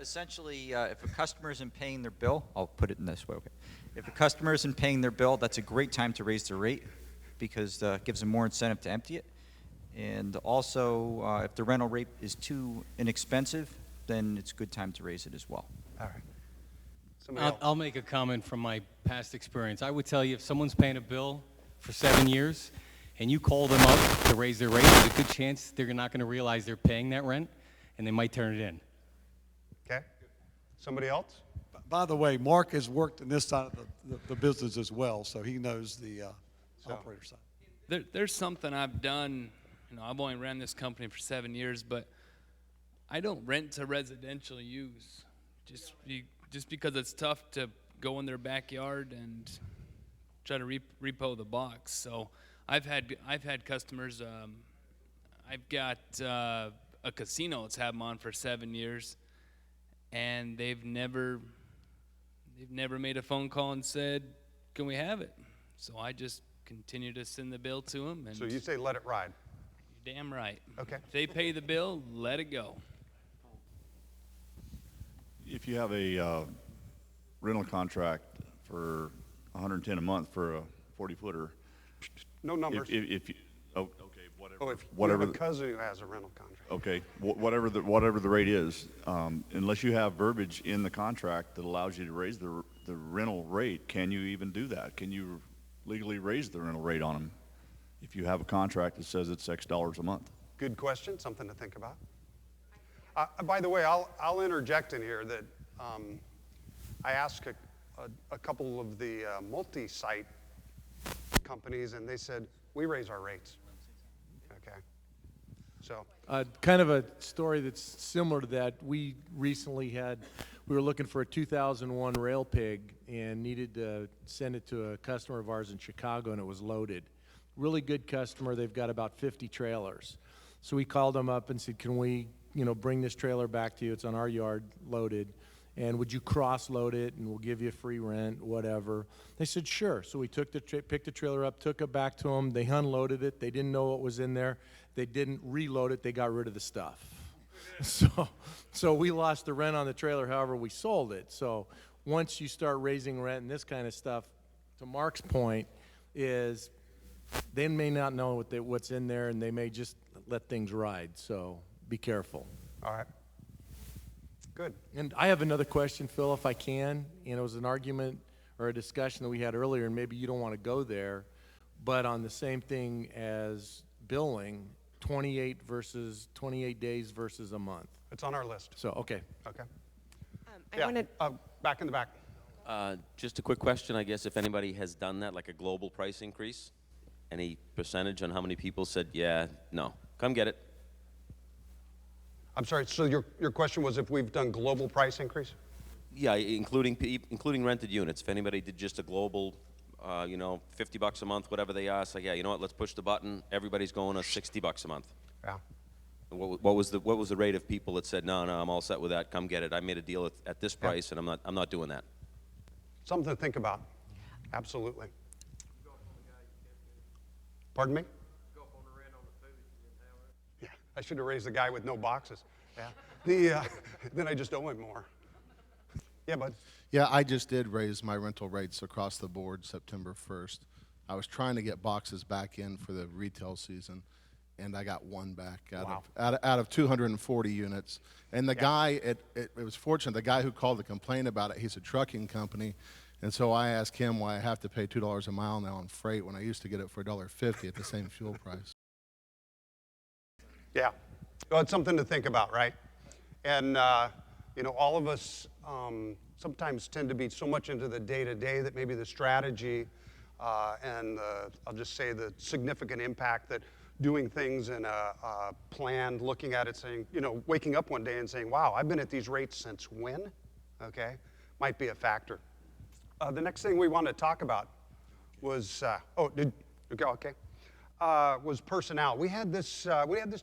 Essentially, if a customer isn't paying their bill, I'll put it in this way, okay? If a customer isn't paying their bill, that's a great time to raise their rate because it gives them more incentive to empty it. And also, if the rental rate is too inexpensive, then it's a good time to raise it as well. All right. Somebody else? I'll make a comment from my past experience. I would tell you if someone's paying a bill for 7 years and you call them up to raise their rate, there's a good chance they're not going to realize they're paying that rent and they might turn it in. Okay. Somebody else? By the way, Mark has worked in this side of the business as well, so he knows the operator side. There's something I've done. I've only ran this company for 7 years, but I don't rent to residential use just because it's tough to go in their backyard and try to repo the box. So I've had customers. I've got a casino that's had them on for 7 years, and they've never made a phone call and said, "Can we have it?" So I just continue to send the bill to them. And So you say let it ride. you're damn right. Okay. If they pay the bill, let it go. If you have a rental contract for $110 a month for a 40-footer, No numbers. If you, okay, whatever. Oh, if you whatever have a the- cousin who has a rental contract. Okay, whatever the rate is, unless you have verbiage in the contract that allows you to raise the rental rate, can you even do that? Can you legally raise the rental rate on them if you have a contract that says it's X dollars a month? Good question, something to think about. By the way, I'll interject in here that I asked a couple of the multi-site companies, and they said, we raise our rates. Okay. So. Kind of a story that's similar to that. We recently we were looking for a 2001 Rail Pig and needed to send it to a customer of ours in Chicago, and it was loaded. Really good customer. They've got about 50 trailers. So we called them up and said, can we, bring this trailer back to you? It's on our yard, loaded. And would you cross-load it, and we'll give you a free rent, whatever. They said, sure. So we picked the trailer up, took it back to them. They unloaded it. They didn't know what was in there. They didn't reload it. They got rid of the stuff. So we lost the rent on the trailer, however we sold it. So once you start raising rent and this kind of stuff, to Mark's point, is they may not know what's in there, and they may just let things ride. So be careful. All right. Good. And I have another question, Phil, if I can. It was an argument or a discussion that we had earlier, and maybe you don't want to go there, but on the same thing as billing, 28 days versus a month. It's on our list. So, okay. Okay. I wanted. Back in the back. Just a quick question, I guess, if anybody has done that, like a global price increase, any percentage on how many people said, yeah, no, come get it? I'm sorry, so your question was if we've done global price increase? Yeah, including rented units. If anybody did just a global, $50 a month, whatever they are, it's like, yeah, you know what? Let's push the button. Everybody's going to $60 a month. Yeah. What was the rate of people that said, no, I'm all set with that. Come get it. I made a deal at this price, and I'm not doing that. Something to think about. Absolutely. Pardon me? Yeah, I should have raised the guy with no boxes. Yeah. Then I just owe him more. Yeah, bud. Yeah, I just did raise my rental rates across the board September 1st. I was trying to get boxes back in for the retail season, and I got one back out of 240 units. And the guy, it was fortunate, the guy who called to complain about it, he's a trucking company, and so I asked him why I have to pay $2 a mile now on freight when I used to get it for $1.50 at the same fuel price. Yeah. Well, it's something to think about, right? And, all of us sometimes tend to be so much into the day-to-day that maybe the strategy and I'll just say the significant impact that doing things in a plan, looking at it, saying, you know, waking up one day and saying, wow, I've been at these rates since when? Okay, might be a factor. The next thing we want to talk about was, was personnel. We had this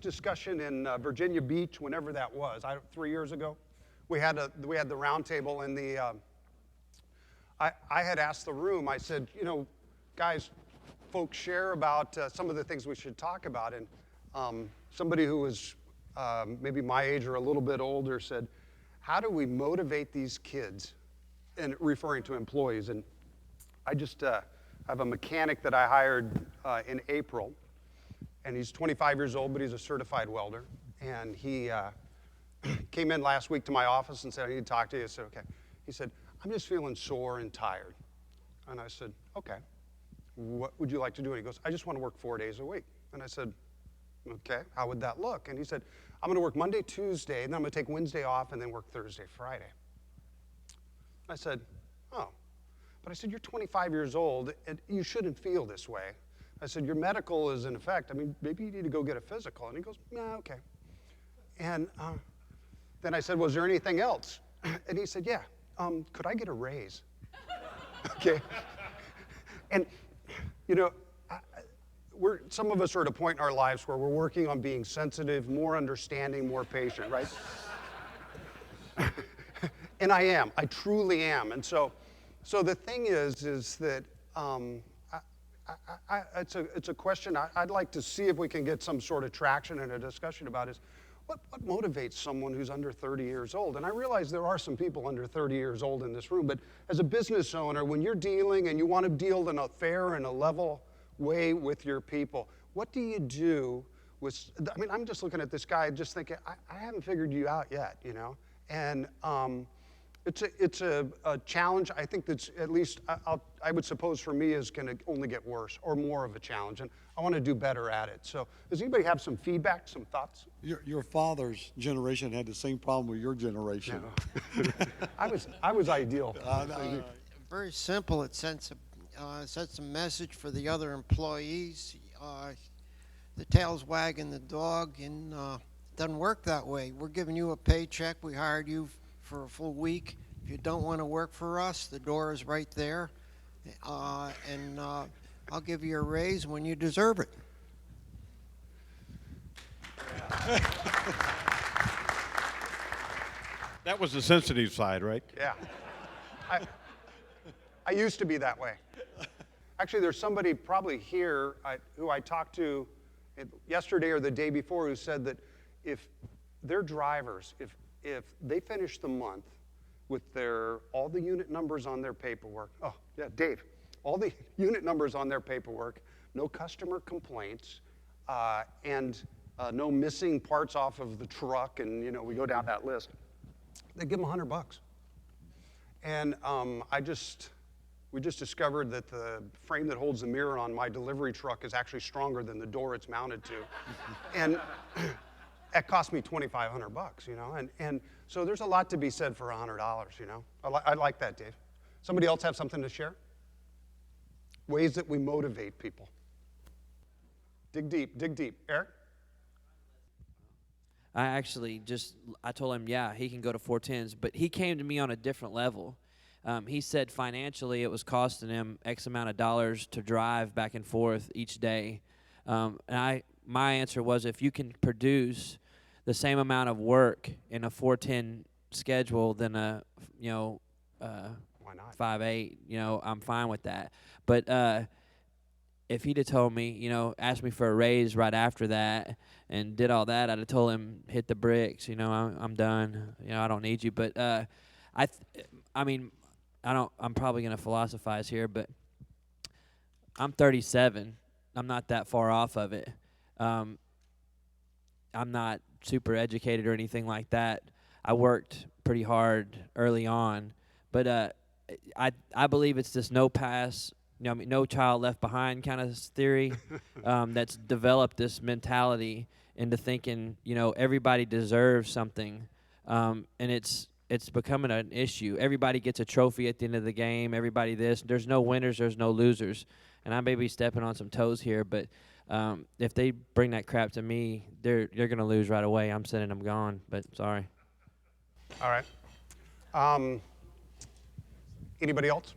discussion in Virginia Beach, whenever that was, 3 years ago. We had the roundtable, and I had asked the room. I said, you know, guys, folks share about some of the things we should talk about, and somebody who was maybe my age or a little bit older said, how do we motivate these kids? And referring to employees, and I just have a mechanic that I hired in April, and he's 25 years old, but he's a certified welder. And he came in last week to my office and said, I need to talk to you. I said, okay. He said, I'm just feeling sore and tired. And I said, okay, what would you like to do? And he goes, I just want to work 4 days a week. And I said, okay, how would that look? And he said, I'm going to work Monday, Tuesday, and then I'm going to take Wednesday off and then work Thursday, Friday. I said, oh. But I said, you're 25 years old, and you shouldn't feel this way. I said, your medical is in effect. I mean, maybe you need to go get a physical. And he goes, yeah, okay. And then I said, was there anything else? And he said, yeah, could I get a raise? Okay. And, you know, some of us are at a point in our lives where we're working on being sensitive, more understanding, more patient, right? And I am. I truly am. And so the thing is that it's a question I'd like to see if we can get some sort of traction and a discussion about is what motivates someone who's under 30 years old? And I realize there are some people under 30 years old in this room, but as a business owner, when you're dealing and you want to deal in a fair and a level way with your people, what do you do with, I mean, I'm just looking at this guy just thinking, I haven't figured you out yet, you know? And it's a challenge. I think that's at least, I would suppose for me is going to only get worse or more of a challenge. And I want to do better at it. So does anybody have some feedback, some thoughts? Your father's generation had the same problem with your generation. No. I was ideal. Very simple. It sends a message for the other employees. The tail's wagging the dog, and it doesn't work that way. We're giving you a paycheck. We hired you for a full week. If you don't want to work for us, the door is right there, and I'll give you a raise when you deserve it. That was the sensitive side, right? Yeah. I used to be that way. Actually, there's somebody probably here who I talked to yesterday or the day before who said that if their drivers, if they finish the month with all the unit numbers on their paperwork, oh, yeah, Dave, all the unit numbers on their paperwork, no customer complaints, and no missing parts off of the truck, and, you know, we go down that list, they give them $100. And we just discovered that the frame that holds the mirror on my delivery truck is actually stronger than the door it's mounted to. And that cost me $2,500, you know? And so there's a lot to be said for $100, you know? I like that, Dave. Somebody else have something to share? Ways that we motivate people. Dig deep, dig deep. Eric? I told him, yeah, he can go to 410s, but he came to me on a different level. He said financially it was costing him X amount of dollars to drive back and forth each day. And my answer was, if you can produce the same amount of work in a 410 schedule than a, why not? 5/8, I'm fine with that. But if he'd have told me, asked me for a raise right after that and did all that, I'd have told him, hit the bricks, I'm done, I don't need you. But I'm probably going to philosophize here, but I'm 37. I'm not that far off of it. I'm not super educated or anything like that. I worked pretty hard early on, but I believe it's this no child left behind kind of theory that's developed this mentality into thinking, everybody deserves something, and it's becoming an issue. Everybody gets a trophy at the end of the game. Everybody this. There's no winners. There's no losers. And I may be stepping on some toes here, but If they bring that crap to me, they're gonna lose right away. I'm sending them gone. But sorry. All right. Anybody else?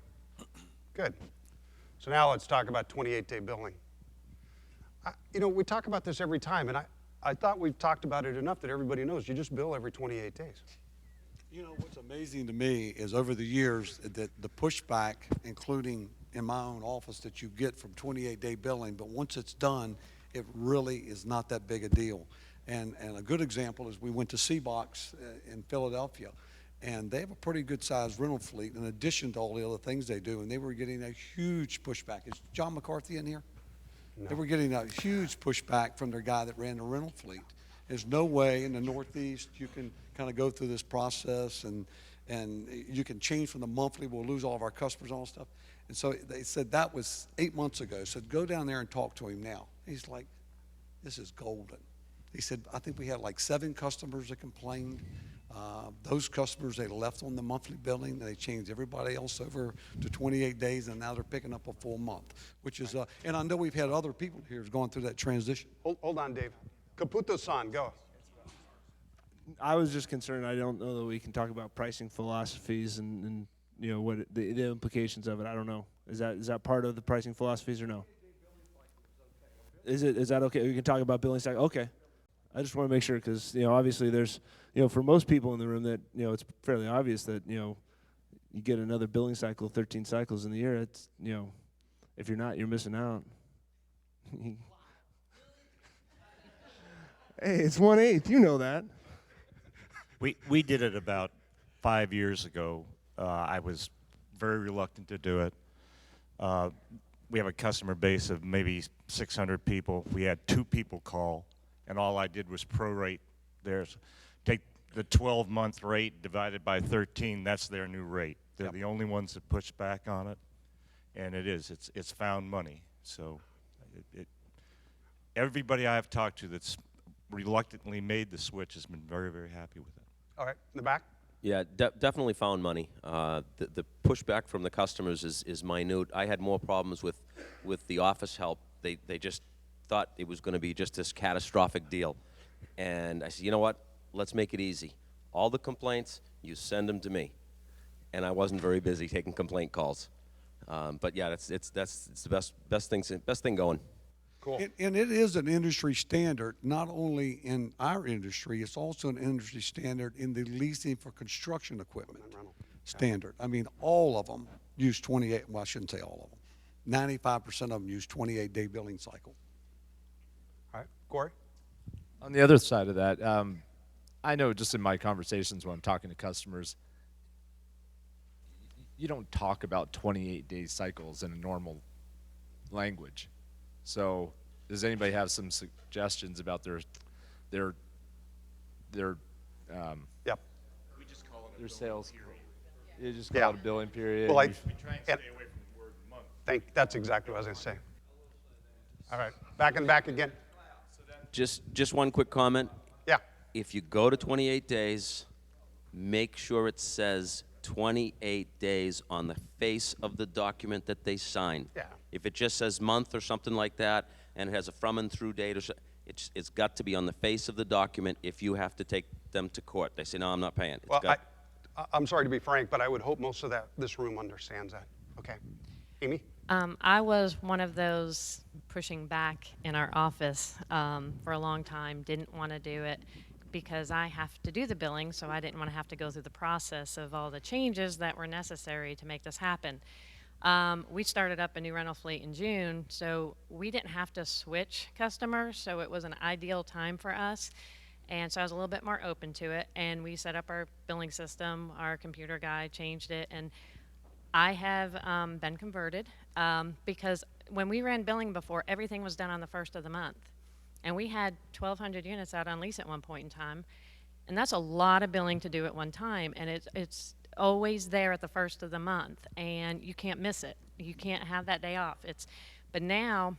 Good. So now let's talk about 28-day billing. You know, we talk about this every time, and I thought we've talked about it enough that everybody knows you just bill every 28 days. You know, what's amazing to me is over the years that the pushback, including in my own office, that you get from 28-day billing, but once it's done, it really is not that big a deal. And a good example is we went to C-Box in Philadelphia, and they have a pretty good-sized rental fleet in addition to all the other things they do, and they were getting a huge pushback. Is John McCarthy in here? No. They were getting a huge pushback from their guy that ran the rental fleet. There's no way in the Northeast you can kind of go through this process and you can change from the monthly, we'll lose all of our customers and all that stuff. And so they said that was 8 months ago. Said, go down there and talk to him now. He's like, this is golden. He said, I think we had like 7 customers that complained. Those customers, they left on the monthly billing. They changed everybody else over to 28 days, and now they're picking up a full month, which is, and I know we've had other people here going through that transition. Hold on, Dave. Caputo-san, go. I was just concerned. I don't know that we can talk about pricing philosophies and you know what the implications of it. I don't know. Is that part of the pricing philosophies or no? Is that okay? We can talk about billing cycle. Okay. I just want to make sure because you know obviously there's you know for most people in the room that you know it's fairly obvious that you know you get another billing cycle, 13 cycles in the year. It's you know if you're not, you're missing out. Hey, it's 1/8. You know that. We did it about 5 years ago. I was very reluctant to do it. We have a customer base of maybe 600 people. We had 2 people call, and all I did was prorate theirs. Take the 12-month rate divided by 13. That's their new rate. They're the only ones that push back on it, and it's found money. So everybody I have talked to that's reluctantly made the switch has been very, very happy with it. All right, in the back. Yeah, definitely found money. The pushback from the customers is minute. I had more problems with the office help. They just thought it was going to be just this catastrophic deal. And I said, you know what? Let's make it easy. All the complaints, you send them to me. And I wasn't very busy taking complaint calls. But yeah, that's the best thing going. Cool. And it is an industry standard, not only in our industry, it's also an industry standard in the leasing for construction equipment standard. I mean, all of them use 28, well, I shouldn't say all of them. 95% of them use 28-day billing cycle. All right, Corey? On the other side of that, I know just in my conversations when I'm talking to customers, you don't talk about 28-day cycles in a normal language. So, does anybody have some suggestions about their Yep. We just call it their sales period. You just call it a billing period. Well, we try and stay away from the word month. That's exactly what I was going to say. All right, back and back again. Just one quick comment. Yeah. If you go to 28 days, make sure it says 28 days on the face of the document that they sign. Yeah. If it just says month or something like that, and it has a from and through date, it's got to be on the face of the document if you have to take them to court. They say, no, I'm not paying. Well, I'm sorry to be frank, but I would hope most of this room understands that. Okay. Amy? I was one of those pushing back in our office for a long time, didn't want to do it because I have to do the billing, so I didn't want to have to go through the process of all the changes that were necessary to make this happen. We started up a new rental fleet in June, so we didn't have to switch customers, so it was an ideal time for us. And so I was a little bit more open to it, and we set up our billing system. Our computer guy changed it, and I have been converted because when we ran billing before, everything was done on the first of the month. And we had 1,200 units out on lease at one point in time, and that's a lot of billing to do at one time, and it's always there at the first of the month, and you can't miss it. You can't have that day off. But now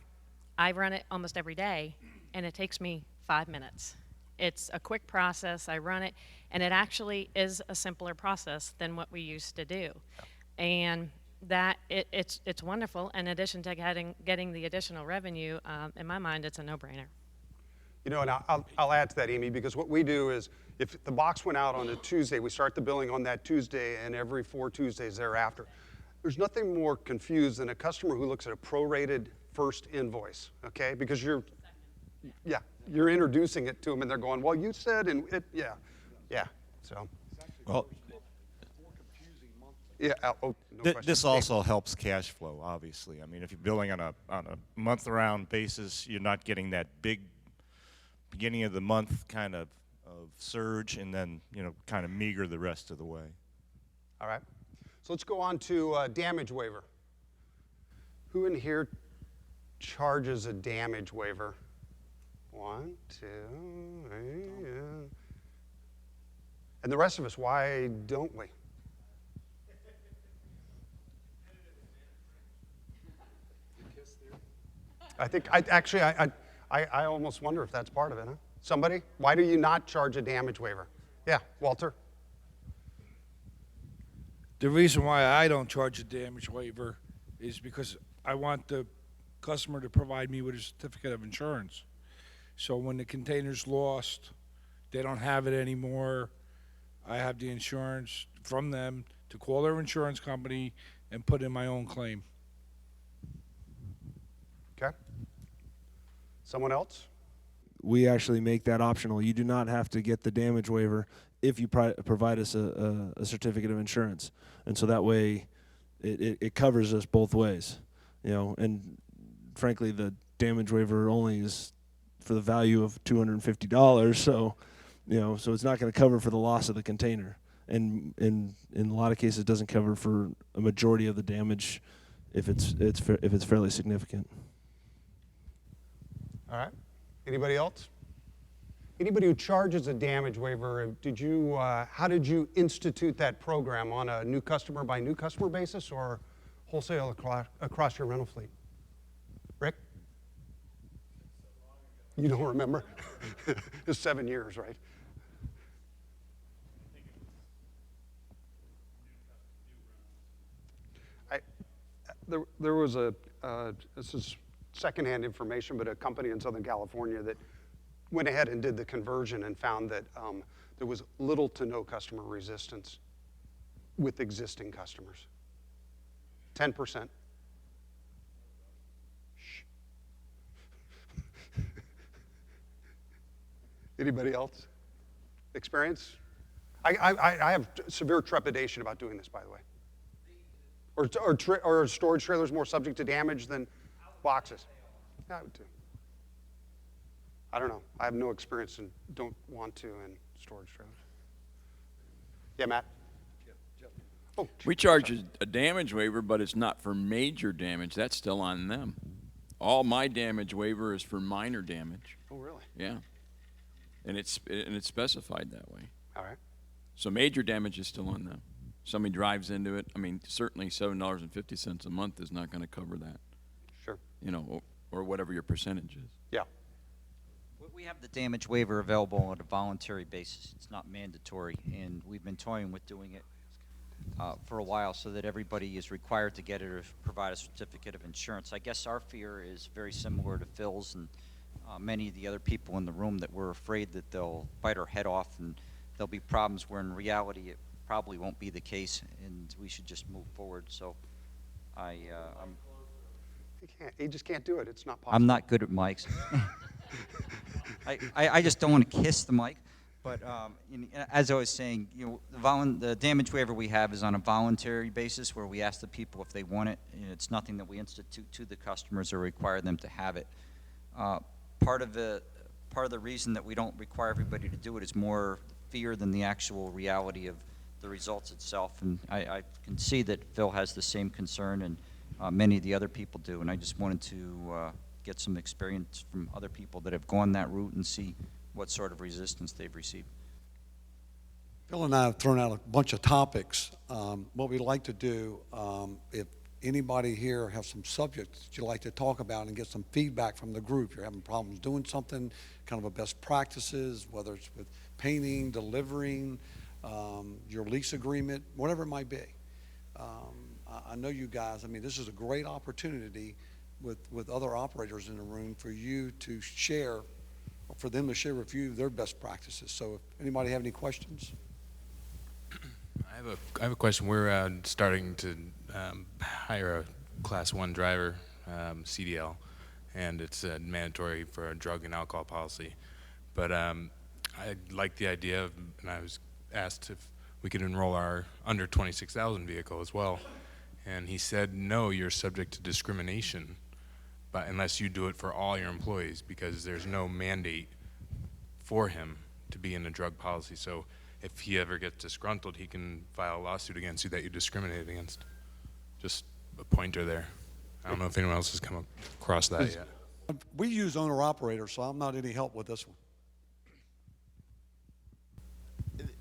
I run it almost every day, and it takes me 5 minutes. It's a quick process. I run it, and it actually is a simpler process than what we used to do. And that it's wonderful. In addition to getting the additional revenue, in my mind, it's a no-brainer. You know, and I'll add to that, Amy, because what we do is if the box went out on a Tuesday, we start the billing on that Tuesday and every 4 Tuesdays thereafter. There's nothing more confused than a customer who looks at a prorated first invoice, okay? Because you're introducing it to them and they're going, well, you said, and it, yeah, so. Well, yeah, no question. this also helps cash flow, obviously. I mean, if you're billing on a month-around basis, you're not getting that big beginning of the month kind of surge and then, you know, kind of meager the rest of the way. All right. So let's go on to damage waiver. Who in here charges a damage waiver? 1, 2, 3, yeah. And the rest of us, why don't we? I think, I almost wonder if that's part of it, huh? Somebody? Why do you not charge a damage waiver? Yeah, Walter? The reason why I don't charge a damage waiver is because I want the customer to provide me with a certificate of insurance. So when the container's lost, they don't have it anymore, I have the insurance from them to call their insurance company and put in my own claim. Okay. Someone else? We actually make that optional. You do not have to get the damage waiver if you provide us a certificate of insurance, and so that way it covers us both ways, you know. And frankly, the damage waiver only is for the value of $250, so you know, so it's not going to cover for the loss of the container, and in a lot of cases, it doesn't cover for a majority of the damage if it's fairly significant. All right. Anybody else? Anybody who charges a damage waiver, how did you institute that program? On a new customer by new customer basis or wholesale across your rental fleet? Rick? You don't remember? It's 7 years, right? There was this is secondhand information, but a company in Southern California that went ahead and did the conversion and found that there was little to no customer resistance with existing customers. 10%. Shh. Anybody else? Experience? I have severe trepidation about doing this, by the way. Or storage trailers more subject to damage than boxes? Yeah, I would too. I don't know. I have no experience and don't want to in storage trailers. Yeah, Matt? Oh, we charge a damage waiver, but it's not for major damage. That's still on them. All my damage waiver is for minor damage. Oh, really? Yeah. And it's specified that way. All right. So major damage is still on them. Somebody drives into it. I mean, certainly $7.50 a month is not going to cover that. Sure. You know, or whatever your percentage is. Yeah. We have the damage waiver available on a voluntary basis. It's not mandatory, and we've been toying with doing it for a while so that everybody is required to get it or provide a certificate of insurance. I guess our fear is very similar to Phil's and many of the other people in the room, that we're afraid that they'll bite our head off and there'll be problems where in reality it probably won't be the case, and we should just move forward. So He just can't do it. It's not possible. I'm not good at mics. I just don't want to kiss the mic. But as I was saying, you know, the damage waiver we have is on a voluntary basis, where we ask the people if they want it. And it's nothing that we institute to the customers or require them to have it. Part of the reason that we don't require everybody to do it is more fear than the actual reality of the results itself. And I can see that Phil has the same concern, and many of the other people do. And I just wanted to get some experience from other people that have gone that route and see what sort of resistance they've received. Phil and I have thrown out a bunch of topics. What we'd like to do, if anybody here has some subjects that you'd like to talk about and get some feedback from the group, you're having problems doing something, kind of a best practices, whether it's with painting, delivering, your lease agreement, whatever it might be. I know you guys, I mean, this is a great opportunity with other operators in the room for you to share, or for them to share with you their best practices. So if anybody have any questions? I have a question. We're starting to hire a Class 1 driver, CDL, and it's mandatory for a drug and alcohol policy. But I like the idea of, and I was asked if we could enroll our under 26,000 vehicle as well. And he said, no, you're subject to discrimination, but unless you do it for all your employees, because there's no mandate for him to be in a drug policy. So if he ever gets disgruntled, he can file a lawsuit against you that you discriminated against. Just a pointer there. I don't know if anyone else has come across that yet. We use owner-operator, so I'm not any help with this one.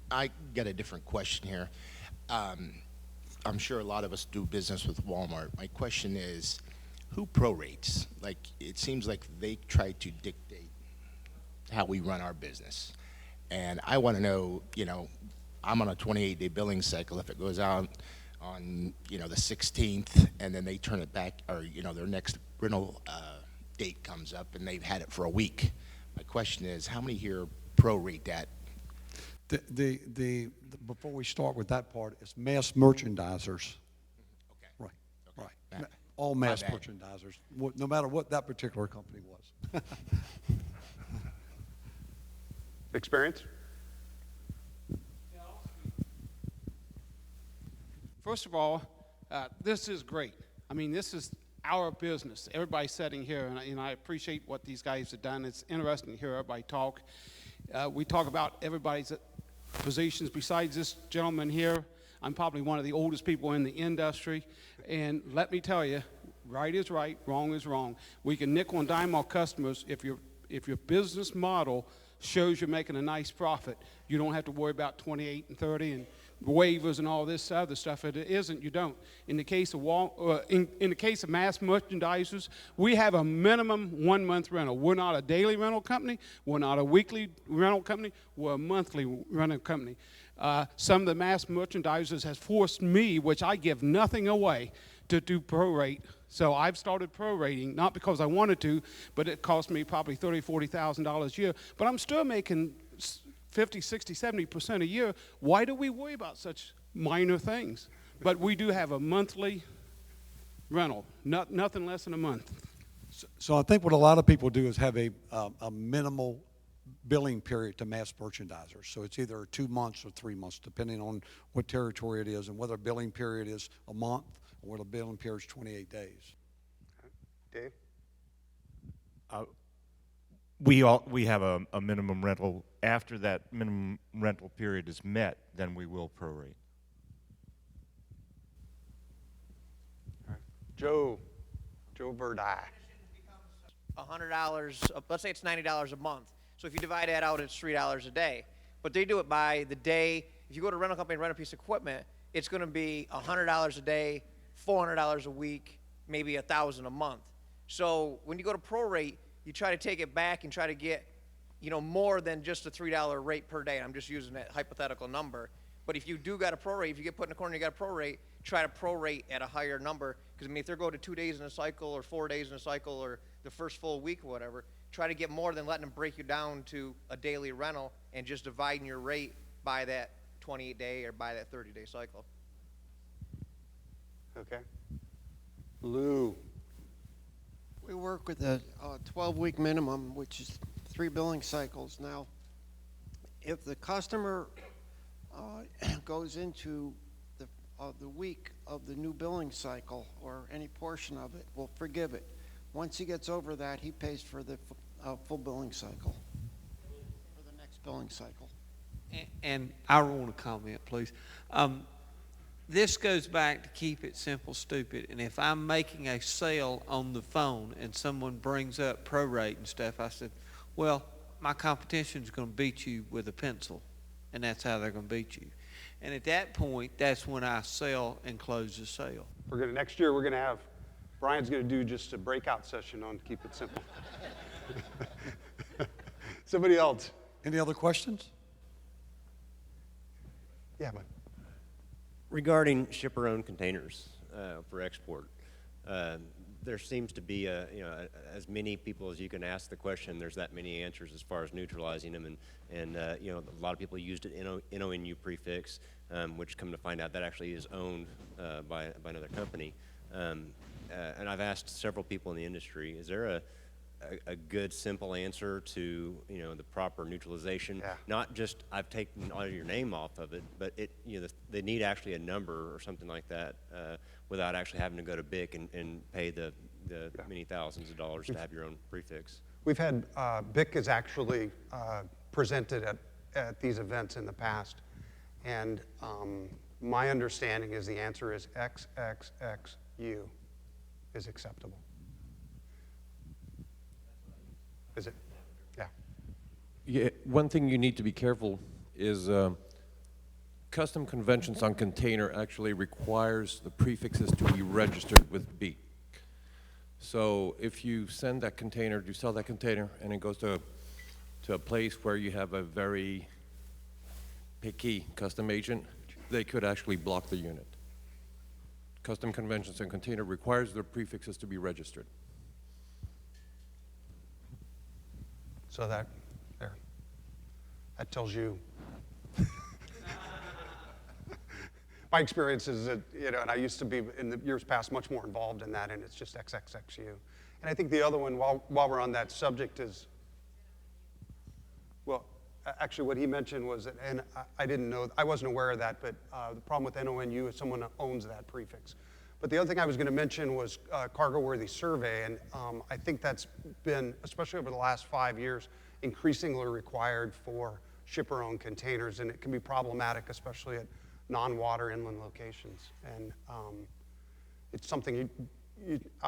I got a different question here. I'm sure a lot of us do business with Walmart. My question is, who prorates? Like, it seems like they try to dictate how we run our business. And I want to know, you know, I'm on a 28-day billing cycle. If it goes out on, you know, the 16th, and then they turn it back, or, you know, their next rental date comes up, and they've had it for a week. My question is, how many here prorate that? Before we start with that part, it's mass merchandisers. Okay. Right, Okay. right. All mass bad. merchandisers, no matter what that particular company was. Experience? First of all, this is great. I mean, this is our business. Everybody's sitting here, and I appreciate what these guys have done. It's interesting to hear everybody talk. We talk about everybody's positions. Besides this gentleman here, I'm probably one of the oldest people in the industry. And let me tell you, right is right, wrong is wrong. We can nickel and dime our customers if your business model shows you're making a nice profit. You don't have to worry about 28 and 30 and waivers and all this other stuff. If it isn't, you don't. In the case of in the case of mass merchandisers, we have a minimum 1 month rental. We're not a daily rental company. We're not a weekly rental company. We're a monthly rental company. Some of the mass merchandisers has forced me, which I give nothing away, to do prorate. So I've started prorating, not because I wanted to, but it cost me probably $30,000, $40,000 a year. But I'm still making 50, 60, 70% a year. Why do we worry about such minor things? But we do have a monthly rental, nothing less than a month. So I think what a lot of people do is have a minimal billing period to mass merchandisers. So it's either 2 months or 3 months, depending on what territory it is and whether a billing period is a month or whether a billing period is 28 days. Dave? We have a minimum rental. After that minimum rental period is met, then we will prorate. Joe Verdi. $100, let's say it's $90 a month. So if you divide that out, it's $3 a day. But they do it by the day. If you go to a rental company and rent a piece of equipment, it's going to be $100 a day, $400 a week, maybe $1,000 a month. So when you go to prorate, you try to take it back and try to get, you know, more than just a $3 rate per day. I'm just using that hypothetical number. But if you do got a prorate, if you get put in a corner, you got a prorate, try to prorate at a higher number. Because I mean, if they're going to 2 days in a cycle or 4 days in a cycle or the first full week or whatever, try to get more than letting them break you down to a daily rental and just dividing your rate by that 28-day or by that 30-day cycle. Okay. Lou. We work with a 12-week minimum, which is 3 billing cycles. Now, if the customer goes into the week of the new billing cycle or any portion of it, we'll forgive it. Once he gets over that, he pays for the full billing cycle, for the next billing cycle. And I want to comment, please. This goes back to keep it simple, stupid. And if I'm making a sale on the phone and someone brings up prorate and stuff, I said, well, my competition's going to beat you with a pencil. And that's how they're going to beat you. And at that point, that's when I sell and close the sale. Next year, we're going to have, Brian's going to do just a breakout session on Keep It Simple. Somebody else. Any other questions? Yeah, man. Regarding shipper-owned containers, for export. There seems to be as many people as you can ask the question, there's that many answers as far as neutralizing them, and a lot of people used an NONU prefix, which come to find out that actually is owned by another company. And I've asked several people in the industry, is there a good, simple answer to the proper neutralization? Yeah. Not just I've taken all your name off of it, but they need actually a number or something like that without actually having to go to BIC and pay the many thousands of dollars to have your own prefix. We've had, BIC has actually presented at these events in the past, and my understanding is the answer is XXXU is acceptable. Is it? Yeah. Yeah, one thing you need to be careful is custom conventions on container actually requires the prefixes to be registered with BIC. So if you send that container, you sell that container, and it goes to a place where you have a very picky custom agent, they could actually block the unit. Custom conventions on container requires their prefixes to be registered. So that tells you. My experience is that, and I used to be in the years past much more involved in that, and it's just XXXU. And I think the other one, while we're on that subject, is, well, actually what he mentioned was that, and I didn't know, I wasn't aware of that, but the problem with NONU is someone owns that prefix. But the other thing I was going to mention was cargo-worthy survey, and I think that's been, especially over the last 5 years, increasingly required for shipper-owned containers, and it can be problematic, especially at non-water inland locations. And it's something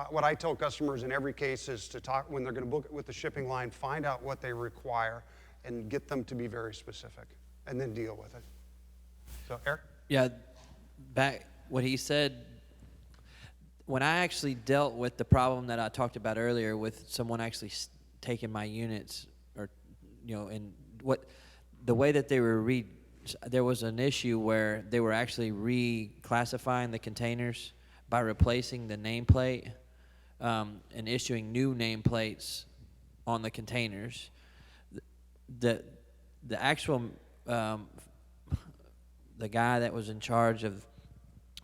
what I tell customers in every case is to talk, when they're going to book it with the shipping line, find out what they require and get them to be very specific, and then deal with it. So, Eric? Yeah, back what he said, when I actually dealt with the problem that I talked about earlier with someone actually taking my units, or, and the way that they were there was an issue where they were actually reclassifying the containers by replacing the nameplate and issuing new nameplates on the containers. The actual the guy that was in charge of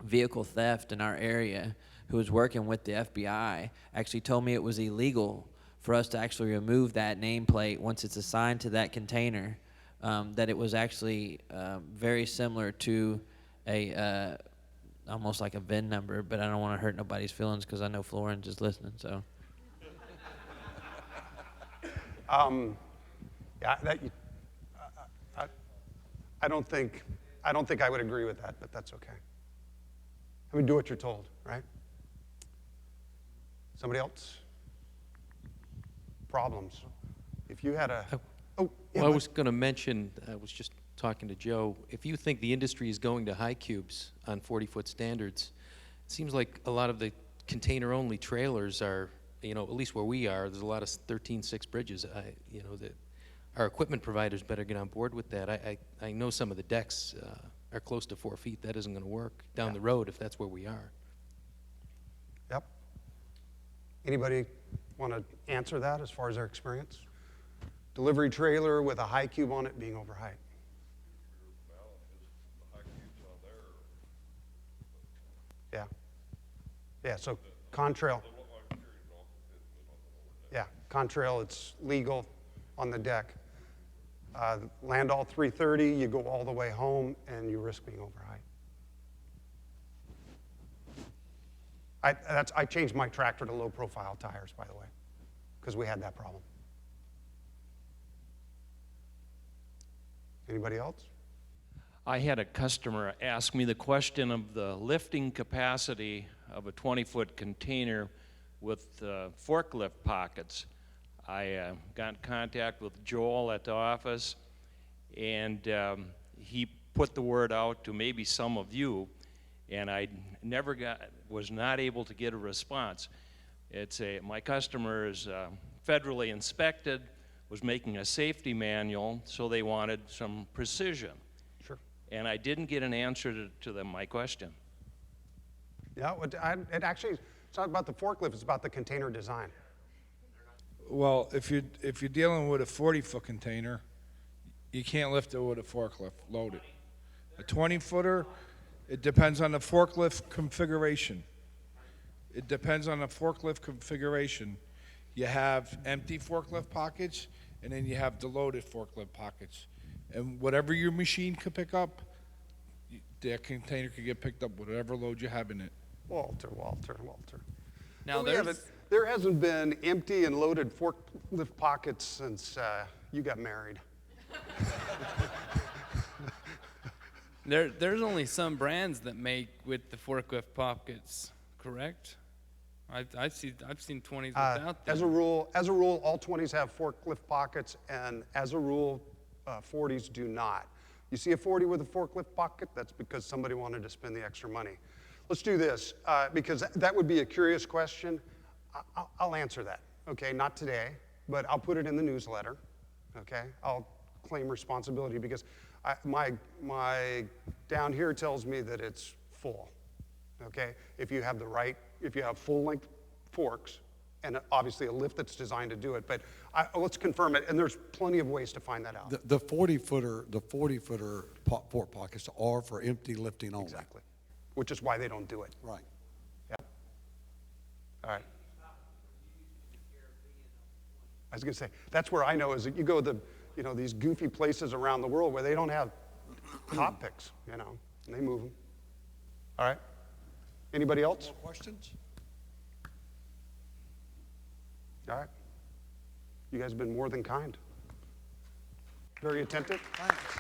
vehicle theft in our area, who was working with the FBI, actually told me it was illegal for us to actually remove that nameplate once it's assigned to that container. That it was actually very similar to a almost like a VIN number, but I don't want to hurt nobody's feelings because I know Florence is listening. So. Yeah, I don't think I would agree with that, but that's okay. I mean, do what you're told, right? Somebody else? Problems. If you had a Well, I was going to mention, I was just talking to Joe, if you think the industry is going to high cubes on 40-foot standards, it seems like a lot of the container-only trailers are, at least where we are, there's a lot of 13.6 bridges. That our equipment providers better get on board with that. I know some of the decks are close to 4 feet. That isn't going to work down the road if that's where we are. Yep. Anybody want to answer that as far as their experience? Delivery trailer with a high cube on it being over height. Yeah. Yeah, so Contrail. Yeah, Contrail, it's legal on the deck. Landall 330, you go all the way home and you risk being over height. I changed my tractor to low profile tires, by the way, because we had that problem. Anybody else? I had a customer ask me the question of the lifting capacity of a 20-foot container with forklift pockets. I got in contact with Joel at the office, and he put the word out to maybe some of you, and I was not able to get a response. My customer is federally inspected, was making a safety manual, so they wanted some precision. Sure. And I didn't get an answer to my question. Yeah, it actually, it's not about the forklift, it's about the container design. Well, if you're dealing with a 40-foot container, you can't lift it with a forklift loaded. A 20-footer, it depends on the forklift configuration. It depends on the forklift configuration. You have empty forklift pockets, and then you have the loaded forklift pockets. And whatever your machine could pick up, that container could get picked up with whatever load you have in it. Walter. Now, There hasn't been empty and loaded forklift pockets since you got married. there's only some brands that make with the forklift pockets, correct? I've seen 20s without them. As a rule, all 20s have forklift pockets, and as a rule, 40s do not. You see a 40 with a forklift pocket, that's because somebody wanted to spend the extra money. Let's do this, because that would be a curious question. I'll answer that, okay? Not today, but I'll put it in the newsletter, okay? I'll claim responsibility because my down here tells me that it's full, okay? If you have full-length forks, and obviously a lift that's designed to do it, but let's confirm it, and there's plenty of ways to find that out. The 40-footer fork pockets are for empty lifting only. Exactly, which is why they don't do it. Right. Yeah. All right. I was going to say, that's where I know is that you go to these goofy places around the world where they don't have top picks, and they move them. All right. Anybody else? More questions? All right. You guys have been more than kind. Very attentive. Thanks.